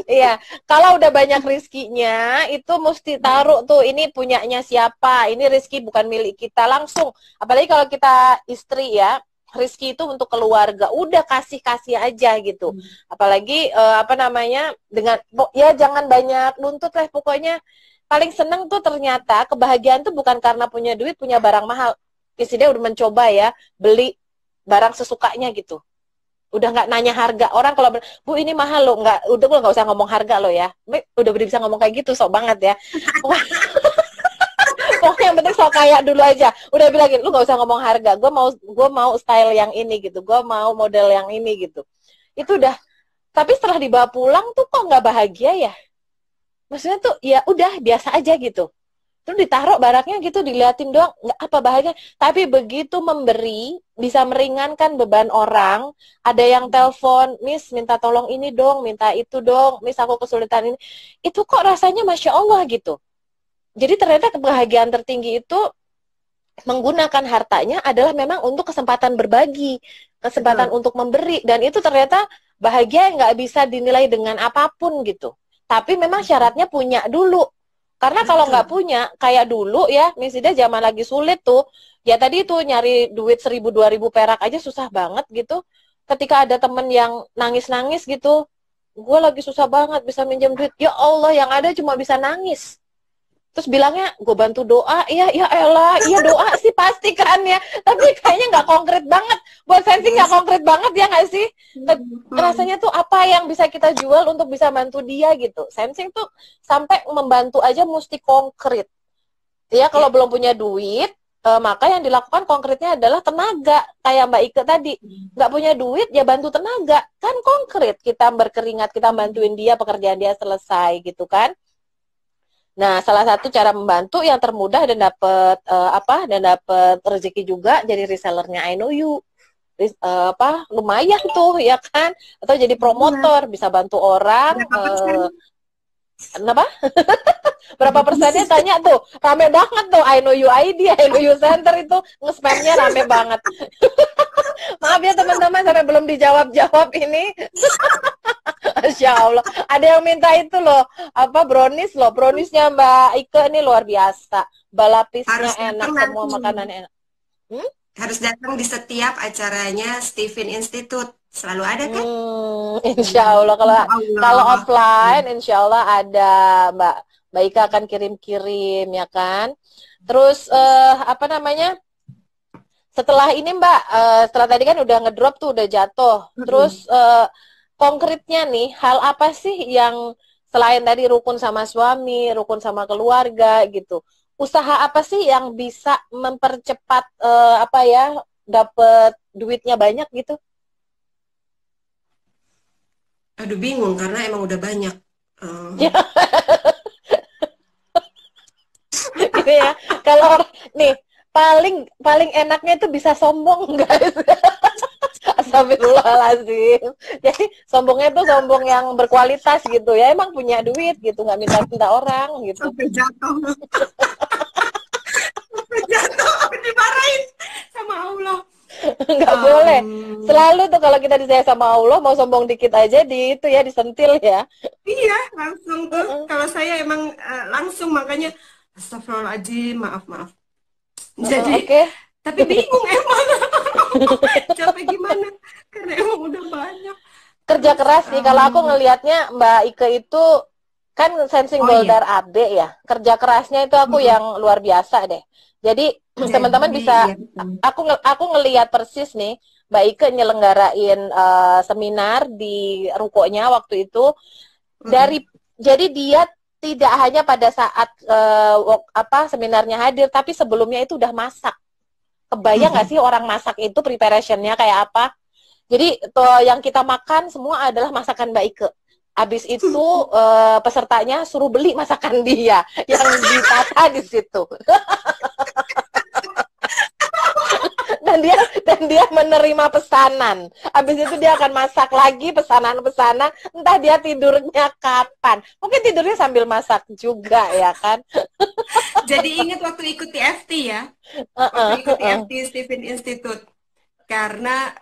iya, kalau udah banyak rizkinya, itu mesti taruh tuh, ini punyanya siapa, ini rizki bukan milik kita langsung. Apalagi kalau kita istri ya, rizki itu untuk keluarga, udah kasih aja gitu. Apalagi apa namanya, dengan ya jangan banyak nuntut lah pokoknya. Paling seneng tuh ternyata kebahagiaan tuh bukan karena punya duit, punya barang mahal. Istri dia udah mencoba ya, beli barang sesukanya gitu. Udah nggak nanya harga. Orang kalau Bu ini mahal loh, udah nggak usah ngomong harga lo ya. Udah bisa ngomong kayak gitu, sok banget ya. Pokoknya yang penting sok kaya dulu aja. Udah bilang gitu, lu nggak usah ngomong harga. Gue mau style yang ini gitu. Gue mau model yang ini gitu. Itu udah. Tapi setelah dibawa pulang tuh kok nggak bahagia ya? Maksudnya tuh ya udah biasa aja gitu. Terus ditaruh barangnya gitu, diliatin doang, nggak apa bahagia. Tapi begitu memberi, bisa meringankan beban orang. Ada yang telepon, Miss minta tolong ini dong, minta itu dong, Miss aku kesulitan ini. Itu kok rasanya Masya Allah gitu. Jadi ternyata kebahagiaan tertinggi itu menggunakan hartanya adalah memang untuk kesempatan berbagi, kesempatan untuk memberi. Dan itu ternyata bahagia yang nggak bisa dinilai dengan apapun gitu. Tapi memang syaratnya punya dulu. Karena kalau nggak punya, kayak dulu ya, misalnya zaman lagi sulit tuh, ya tadi tuh nyari duit 1.000-2.000 perak aja susah banget gitu. Ketika ada temen yang nangis-nangis gitu, gue lagi susah banget bisa minjem duit. Ya Allah, yang ada cuma bisa nangis. Terus bilangnya, gue bantu doa, ya elah, iya doa sih pasti kan ya. Tapi kayaknya nggak konkret banget. Buat sensing nggak konkret banget ya nggak sih? Rasanya tuh apa yang bisa kita jual untuk bisa bantu dia gitu. Sensing tuh sampai membantu aja mesti konkret. Ya kalau belum punya duit, maka yang dilakukan konkretnya adalah tenaga. Kayak Mbak Ike tadi, nggak punya duit ya bantu tenaga. Kan konkret, kita berkeringat, kita bantuin dia, pekerjaan dia selesai gitu kan. Nah, salah satu cara membantu yang termudah dan dapat rezeki juga jadi resellernya I Know You. Lumayan tuh ya kan, atau jadi promotor, bisa bantu orang. Kenapa? Berapa persennya tanya tuh, rame banget tuh I Know You ID, I Know You Center itu nge-spamnya rame banget. Maaf ya teman-teman, sampai belum dijawab ini. Masya Allah, ada yang minta itu loh, browniesnya Mbak Ike ini luar biasa, balapisnya enak, semua makanan enak. Harus datang di setiap acaranya Stephen Institute, selalu ada kan? Insya Allah kalau offline, Insya Allah ada Mbak Ike akan kirim ya kan. Terus setelah ini Mbak, setelah tadi kan udah ngedrop tuh, udah jatuh. Terus konkretnya nih, hal apa sih yang selain tadi rukun sama suami, rukun sama keluarga gitu, usaha apa sih yang bisa mempercepat dapet duitnya banyak gitu? Aduh bingung karena emang udah banyak. Gitu ya. Kalau nih paling enaknya itu bisa sombong guys. Astagfirullahaladzim. Jadi sombongnya tuh sombong yang berkualitas gitu ya. Emang punya duit gitu, nggak minta orang gitu. Sampai jatuh. Sampai jatuh, dimarahin sama Allah. Nggak boleh. Selalu tuh kalau kita disayang sama Allah, mau sombong dikit aja disentil ya. Iya, langsung tuh. Kalau saya emang langsung, makanya astagfirullahaladzim, maaf. Jadi, tapi bingung emang. Capek gimana? Karena emang udah banyak. Kerja keras sih. Kalau aku ngelihatnya Mbak Ike itu kan sensing Goldar AB ya. Kerja kerasnya itu aku yang luar biasa deh. Jadi teman-teman bisa, aku ngelihat persis nih Mbak Ike nyelenggarain seminar di rukonya waktu itu. Jadi dia tidak hanya pada saat seminarnya hadir, tapi sebelumnya itu udah masak. Kebayang nggak sih orang masak itu preparationnya kayak apa? Jadi yang kita makan semua adalah masakan Mbak Ike. Habis itu pesertanya suruh beli masakan dia yang ditata di situ. dan dia menerima pesanan. Habis itu dia akan masak lagi pesanan-pesanan, entah dia tidurnya kapan. Mungkin tidurnya sambil masak juga ya kan. Jadi ingat waktu ikut TFT ya. Waktu ikut TFT Stephen Institute. Karena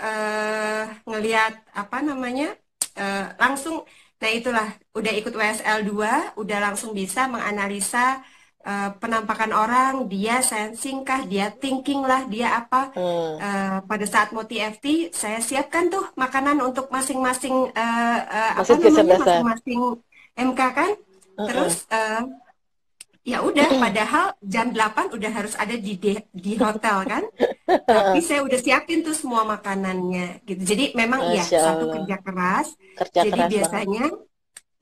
ngelihat apa namanya? Langsung, nah itulah udah ikut WSL 2, udah langsung bisa menganalisa penampakan orang, dia sensing kah, dia thinking lah, dia apa. Pada saat mau TFT, saya siapkan tuh makanan untuk masing-masing apa Maksud namanya, kecerdasan. masing-masing MK kan. Terus ya udah, padahal jam 8 udah harus ada di hotel kan. Tapi saya udah siapin tuh semua makanannya gitu. Jadi memang ya Masya satu Allah. kerja keras. Kerja Jadi keras banget.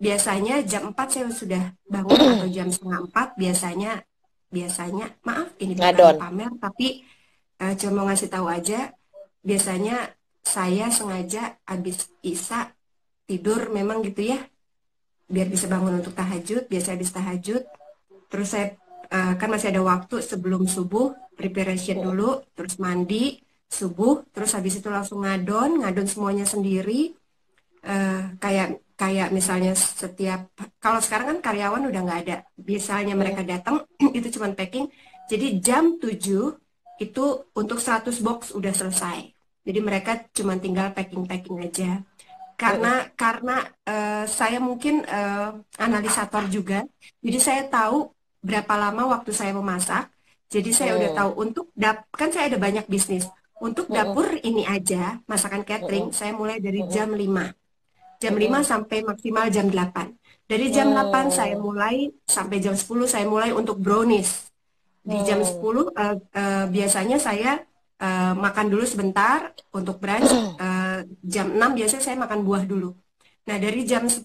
biasanya jam 4 saya sudah bangun, atau jam setengah 4 biasanya maaf ini bukan Ngadon. pamer, tapi cuma mau ngasih tahu aja, biasanya saya sengaja habis Isya tidur memang gitu ya, biar bisa bangun untuk tahajud. Biasa habis tahajud, terus saya kan masih ada waktu sebelum subuh, preparation dulu, terus mandi subuh, terus habis itu langsung ngadon semuanya sendiri. Kayak kayak misalnya setiap, kalau sekarang kan karyawan udah nggak ada, biasanya mereka datang itu cuman packing. Jadi jam 7 itu untuk 100 box udah selesai. Jadi mereka cuman tinggal packing aja. Karena saya mungkin analisator juga, jadi saya tahu berapa lama waktu saya memasak. Jadi saya udah tahu untuk kan saya ada banyak bisnis. Untuk dapur ini aja, masakan catering, saya mulai dari jam 5 sampai maksimal jam 8. Dari jam 8 saya mulai sampai jam 10 saya mulai untuk brownies. Di jam 10 biasanya saya makan dulu sebentar untuk brunch. Jam 6 biasanya saya makan buah dulu. Nah, dari jam 10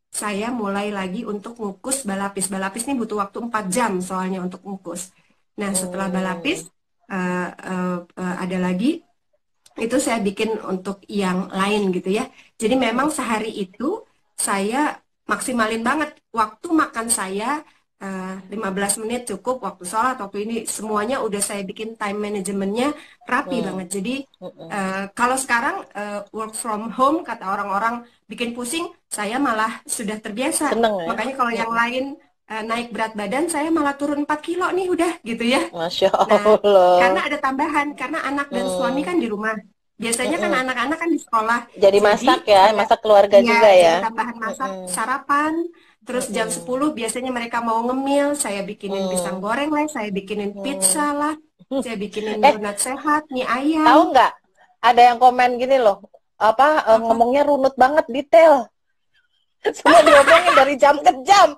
saya mulai lagi untuk ngukus balapis. Balapis ini butuh waktu 4 jam soalnya untuk ngukus. Nah, setelah balapis ada lagi, itu saya bikin untuk yang lain gitu ya. Jadi memang sehari itu saya maksimalin banget waktu makan saya, 15 menit cukup, waktu sholat, waktu ini semuanya udah saya bikin time manajemennya rapi banget. Jadi kalau sekarang work from home kata orang-orang bikin pusing, saya malah sudah terbiasa. Seneng ya. Makanya kalau yang lain naik berat badan, saya malah turun 4 kilo nih udah gitu ya. Masya Nah, karena Allah. ada tambahan, karena anak dan suami kan di rumah. Biasanya kan anak-anak kan di sekolah. Jadi masak Jadi ya, saya, masak keluarga juga ya, ya. jadi tambahan masak sarapan. Terus jam 10 biasanya mereka mau ngemil, saya bikinin pisang goreng lah, saya bikinin pizza lah, saya bikinin Eh, donat sehat, mie tahu ayam. nggak? Ada yang komen gini loh, apa Apa? ngomongnya runut banget, detail. Semua diomongin dari jam ke jam.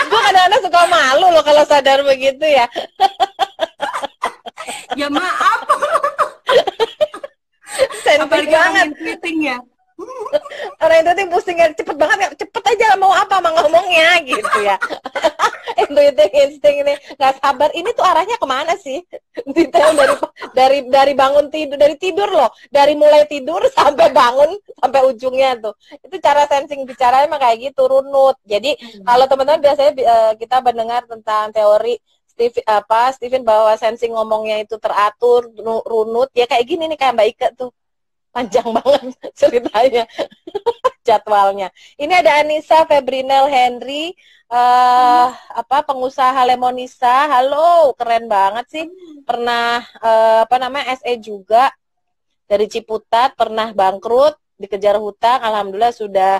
Gue kadang-kadang suka malu loh kalau sadar begitu ya. Ya maaf, Sensitif apalagi orang banget. yang tweeting ya. Orang itu tuh pusingnya cepet banget ya, cepet aja mau apa mau ngomongnya gitu ya. Intuitif insting ini nggak sabar, ini tuh arahnya kemana sih? Detail dari bangun tidur, dari tidur loh, dari mulai tidur sampai bangun sampai ujungnya tuh, itu cara sensing bicaranya emang kayak gitu, runut. Jadi kalau teman-teman biasanya kita mendengar tentang teori Stephen bahwa sensing ngomongnya itu teratur, runut, ya kayak gini nih, kayak Mbak Ika tuh panjang banget ceritanya, jadwalnya. Ini ada Anissa Febrinel Henry, pengusaha Lemonisa. Halo, keren banget sih. Pernah SE juga dari Ciputat, pernah bangkrut, dikejar hutang, alhamdulillah sudah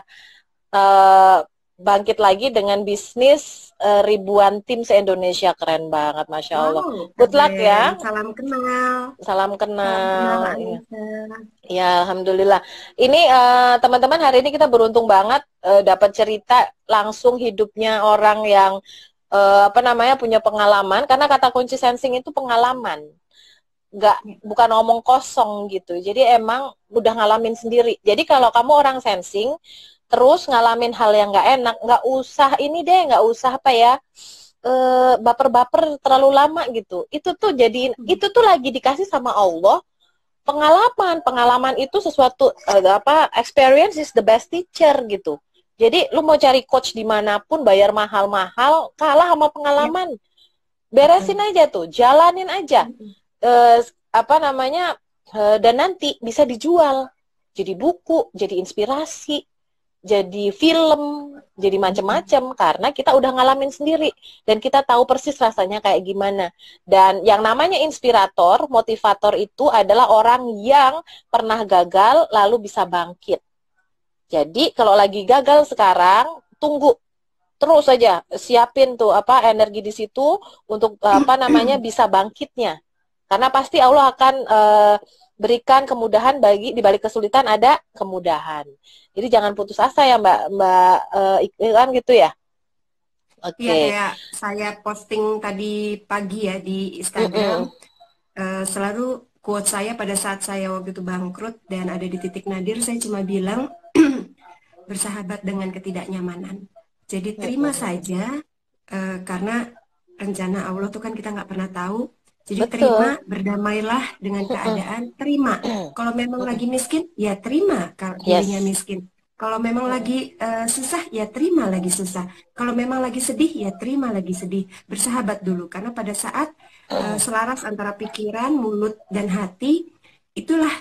bangkit lagi dengan bisnis ribuan tim se-Indonesia. Keren banget, Masya Allah. Wow, Good luck keren. ya. Salam kenal. Salam Salam kenal, kenal. Anissa. Ya, alhamdulillah. Ini teman-teman, hari ini kita beruntung banget dapat cerita langsung hidupnya orang yang punya pengalaman, karena kata kunci sensing itu pengalaman. Bukan ngomong kosong gitu. Jadi emang udah ngalamin sendiri. Jadi kalau kamu orang sensing, terus ngalamin hal yang nggak enak, nggak usah ini deh, nggak usah apa ya, baper-baper terlalu lama gitu. Itu tuh jadiin, itu tuh lagi dikasih sama Allah pengalaman. Pengalaman itu sesuatu apa, experience is the best teacher gitu. Jadi lu mau cari coach dimanapun bayar mahal-mahal, kalah sama Ya, pengalaman. betul. Beresin aja tuh, jalanin aja. Mm-mm. Apa namanya, dan nanti bisa dijual jadi buku, jadi inspirasi, jadi film, jadi macam-macam, karena kita udah ngalamin sendiri dan kita tahu persis rasanya kayak gimana. Dan yang namanya inspirator, motivator itu adalah orang yang pernah gagal lalu bisa bangkit. Jadi kalau lagi gagal sekarang, tunggu terus saja, siapin tuh apa energi di situ untuk apa namanya bisa bangkitnya. Karena pasti Allah akan berikan kemudahan, bagi di balik kesulitan ada kemudahan. Jadi jangan putus asa ya Mbak Mbak Iklan gitu ya. Iya, Oke. kayak saya posting tadi pagi ya di Instagram, Mm-mm. selalu quote saya pada saat saya waktu itu bangkrut dan ada di titik nadir, saya cuma bilang bersahabat dengan ketidaknyamanan. Jadi terima Mm-mm. saja, karena rencana Allah tuh kan kita nggak pernah tahu. Jadi terima, Betul. berdamailah dengan Mm-mm. keadaan, terima. Kalau memang Mm-mm. lagi miskin, ya terima kalau dirinya Yes. miskin. Kalau memang Mm-mm. lagi susah, ya terima lagi susah. Kalau memang lagi sedih, ya terima lagi sedih. Bersahabat dulu, karena pada saat selaras antara pikiran, mulut, dan hati, itulah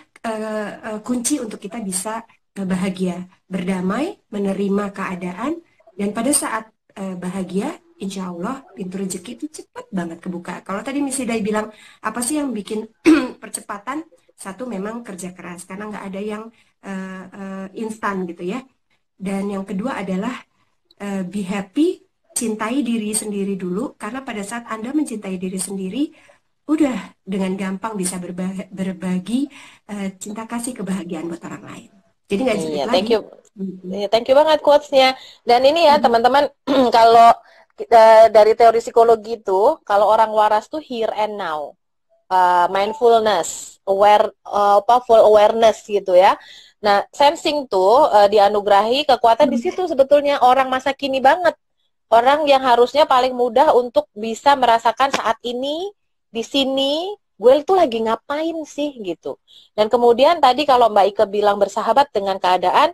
kunci untuk kita bisa bahagia, berdamai, menerima keadaan, dan pada saat bahagia, insya Allah pintu rezeki itu cepat banget kebuka. Kalau tadi Missy Dai bilang, apa sih yang bikin percepatan? Satu memang kerja keras, karena nggak ada yang instan gitu ya. Dan yang kedua adalah be happy, cintai diri sendiri dulu, karena pada saat Anda mencintai diri sendiri, udah dengan gampang bisa berbagi cinta kasih kebahagiaan buat orang lain. Jadi nggak Iya, sulit thank lagi. you. Mm-mm. Iya, thank you banget quotes-nya. Dan ini ya Mhm. teman-teman, kalau dari teori psikologi itu, kalau orang waras tuh here and now, mindfulness, apa full awareness gitu ya. Nah, sensing tuh dianugerahi kekuatan di situ sebetulnya, orang masa kini banget. Orang yang harusnya paling mudah untuk bisa merasakan saat ini, di sini, gue tuh lagi ngapain sih gitu. Dan kemudian tadi kalau Mbak Ike bilang bersahabat dengan keadaan,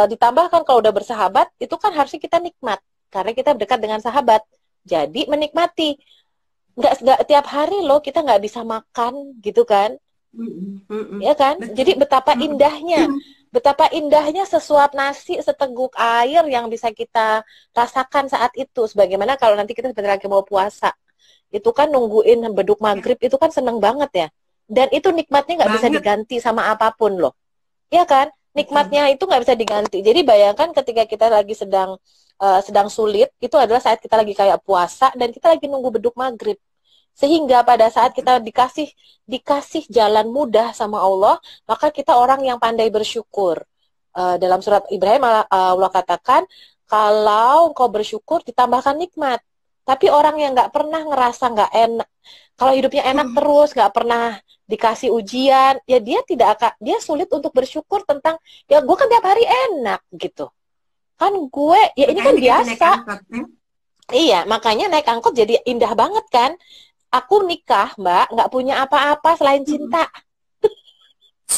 ditambahkan kalau udah bersahabat, itu kan harusnya kita nikmat. Karena kita dekat dengan sahabat. Jadi menikmati. Nggak tiap hari loh kita nggak bisa makan gitu kan. Mm-mm. Mm-mm. Ya kan? Betul. Jadi Mm-mm. betapa indahnya sesuap nasi, seteguk air yang bisa kita rasakan saat itu. Sebagaimana kalau nanti kita sebentar lagi mau puasa, itu kan nungguin beduk Ya, maghrib, itu kan seneng banget ya. Dan itu nikmatnya nggak bisa banget. diganti sama apapun loh. Ya kan? Betul. Nikmatnya itu nggak bisa diganti. Jadi bayangkan ketika kita lagi sedang sulit, itu adalah saat kita lagi kayak puasa dan kita lagi nunggu beduk maghrib. Sehingga pada saat kita dikasih jalan mudah sama Allah, maka kita orang yang pandai bersyukur. Dalam surat Ibrahim Allah katakan, kalau kau bersyukur ditambahkan nikmat. Tapi orang yang nggak pernah ngerasa nggak enak, kalau hidupnya enak terus, nggak pernah dikasih ujian, ya dia sulit untuk bersyukur tentang, ya gue kan tiap hari enak gitu. Kan gue, ya ini Makanya kan dikasih naik biasa. angkot kan. Iya, makanya naik angkot jadi indah banget kan. Aku nikah, Mbak, nggak punya apa-apa selain Mm-mm. cinta.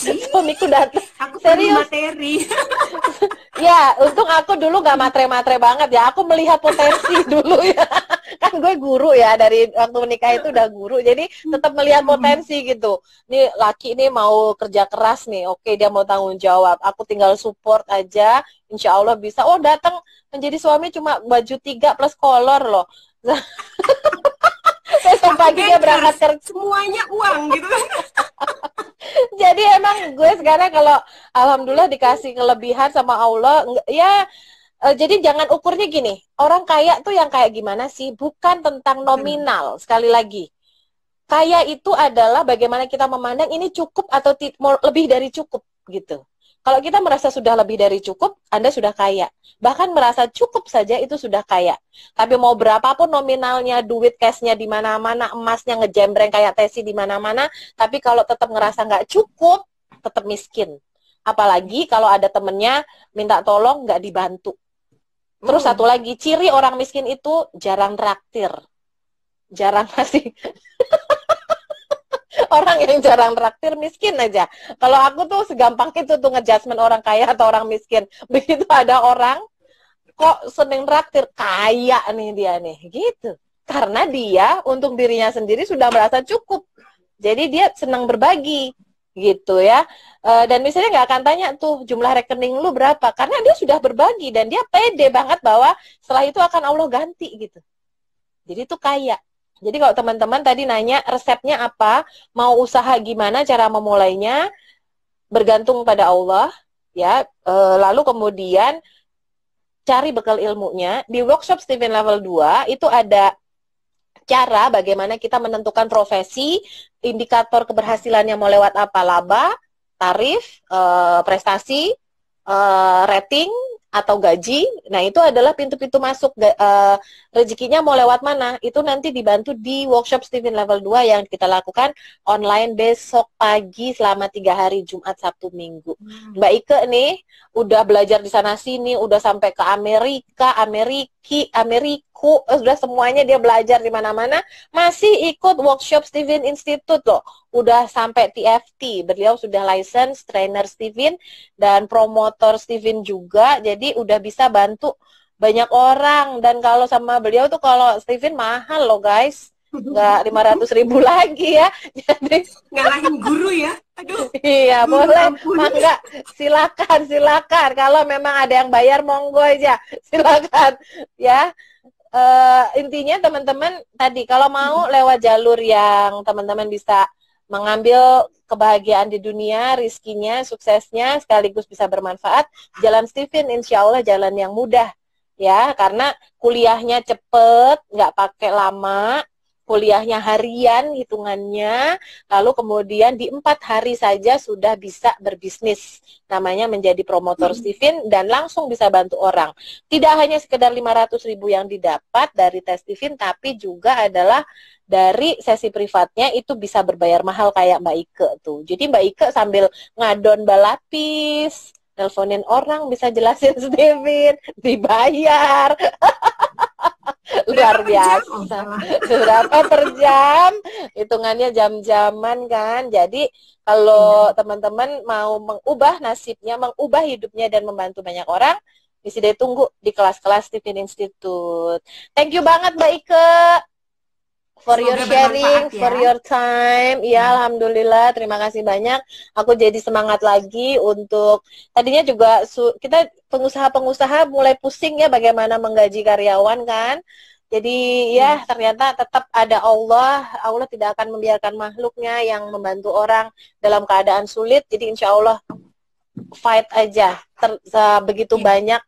Ih, Suamiku datang. aku penuh Serius. materi. Ya, untung aku dulu nggak matre-matre banget ya. Aku melihat potensi dulu ya. Kan gue guru ya, dari waktu menikah itu udah guru. Jadi tetap melihat potensi gitu. Nih laki ini mau kerja keras nih. Oke, dia mau tanggung jawab. Aku tinggal support aja. Insya Allah bisa. Oh, datang menjadi suami cuma baju 3 plus kolor loh. Besok Aku pagi dia berangkat bankers, kerja. semuanya uang gitu kan. Jadi emang gue sekarang kalau alhamdulillah dikasih kelebihan sama Allah, ya jadi jangan ukurnya gini. Orang kaya tuh yang kayak gimana sih? Bukan tentang Betul. nominal. Sekali lagi, kaya itu adalah bagaimana kita memandang ini cukup atau lebih dari cukup gitu. Kalau kita merasa sudah lebih dari cukup, Anda sudah kaya. Bahkan merasa cukup saja itu sudah kaya. Tapi mau berapapun nominalnya, duit cashnya di mana-mana, emasnya ngejembreng kayak tesi di mana-mana, tapi kalau tetap ngerasa nggak cukup, tetap miskin. Apalagi kalau ada temennya minta tolong nggak dibantu. Terus satu lagi, ciri orang miskin itu jarang traktir, jarang ngasih. Orang yang jarang traktir miskin aja. Kalau aku tuh segampang itu tuh ngejudgement orang kaya atau orang miskin. Begitu ada orang kok seneng traktir, kaya nih dia nih, gitu. Karena dia untuk dirinya sendiri sudah merasa cukup. Jadi dia senang berbagi, gitu ya. Dan misalnya nggak akan tanya tuh jumlah rekening lu berapa, karena dia sudah berbagi dan dia pede banget bahwa setelah itu akan Allah ganti gitu. Jadi itu kaya. Jadi kalau teman-teman tadi nanya resepnya apa, mau usaha gimana cara memulainya, bergantung pada Allah ya. Lalu kemudian cari bekal ilmunya. Di workshop Steven Level 2 itu ada cara bagaimana kita menentukan profesi, indikator keberhasilannya mau lewat apa, laba, tarif, prestasi, rating, atau gaji. Nah, itu adalah pintu-pintu masuk. Rezekinya mau lewat mana, itu nanti dibantu di workshop Steven Level 2 yang kita lakukan online besok pagi selama 3 hari, Jumat, Sabtu, Minggu. Mbak Ike nih udah belajar di sana sini, udah sampai ke Amerika, Ameriku, sudah semuanya dia belajar di mana-mana, masih ikut workshop Steven Institute loh. Udah sampai TFT, beliau sudah license trainer Steven dan promotor Steven juga, jadi udah bisa bantu banyak orang. Dan kalau sama beliau tuh, kalau Steven mahal loh guys, nggak 500.000 lagi ya. Jadi Ngalahin guru ya. Aduh. iya Guru, boleh, ampun. mangga, silakan kalau memang ada yang bayar monggo aja, silakan ya. Intinya teman-teman tadi kalau mau lewat jalur yang teman-teman bisa mengambil kebahagiaan di dunia, rizkinya, suksesnya, sekaligus bisa bermanfaat, jalan Steven insya Allah jalan yang mudah ya, karena kuliahnya cepet, nggak pakai lama, kuliahnya harian hitungannya, lalu kemudian di 4 hari saja sudah bisa berbisnis, namanya menjadi promotor Steven, dan langsung bisa bantu orang. Tidak hanya sekedar 500.000 yang didapat dari tes Steven, tapi juga adalah dari sesi privatnya itu bisa berbayar mahal kayak Mbak Ike tuh. Jadi Mbak Ike sambil ngadon balapis, teleponin orang, bisa jelasin Steven, dibayar. Luar biasa. Berapa per jam? Hitungannya jam-jaman kan. Jadi kalau teman-teman mau mengubah nasibnya, mengubah hidupnya dan membantu banyak orang, bisa deh tunggu di kelas-kelas Steven Institute. Thank you banget Mbak Ike for your sharing, for your time. Ya, alhamdulillah, terima kasih banyak. Aku jadi semangat lagi untuk, tadinya juga kita pengusaha-pengusaha mulai pusing ya bagaimana menggaji karyawan kan. Jadi ya ternyata tetap ada Allah. Allah tidak akan membiarkan makhluknya yang membantu orang dalam keadaan sulit. Jadi insya Allah fight aja. Begitu banyak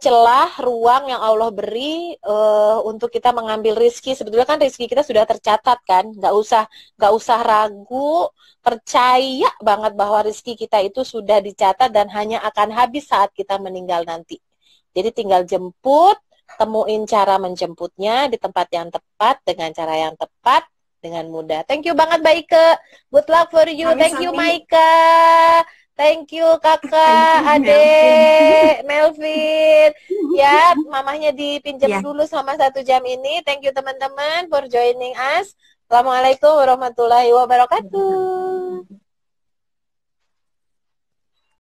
celah, ruang yang Allah beri untuk kita mengambil rizki. Sebetulnya kan rizki kita sudah tercatat kan, nggak usah ragu, percaya banget bahwa rizki kita itu sudah dicatat dan hanya akan habis saat kita meninggal nanti. Jadi tinggal jemput, temuin cara menjemputnya di tempat yang tepat, dengan cara yang tepat, dengan mudah. Thank you banget Mbak Ike. Good luck for you. Thank you Maika. Thank you kakak, adek, Melvin. Ya, mamahnya dipinjam dulu selama 1 jam ini. Thank you teman-teman for joining us. Assalamualaikum warahmatullahi wabarakatuh.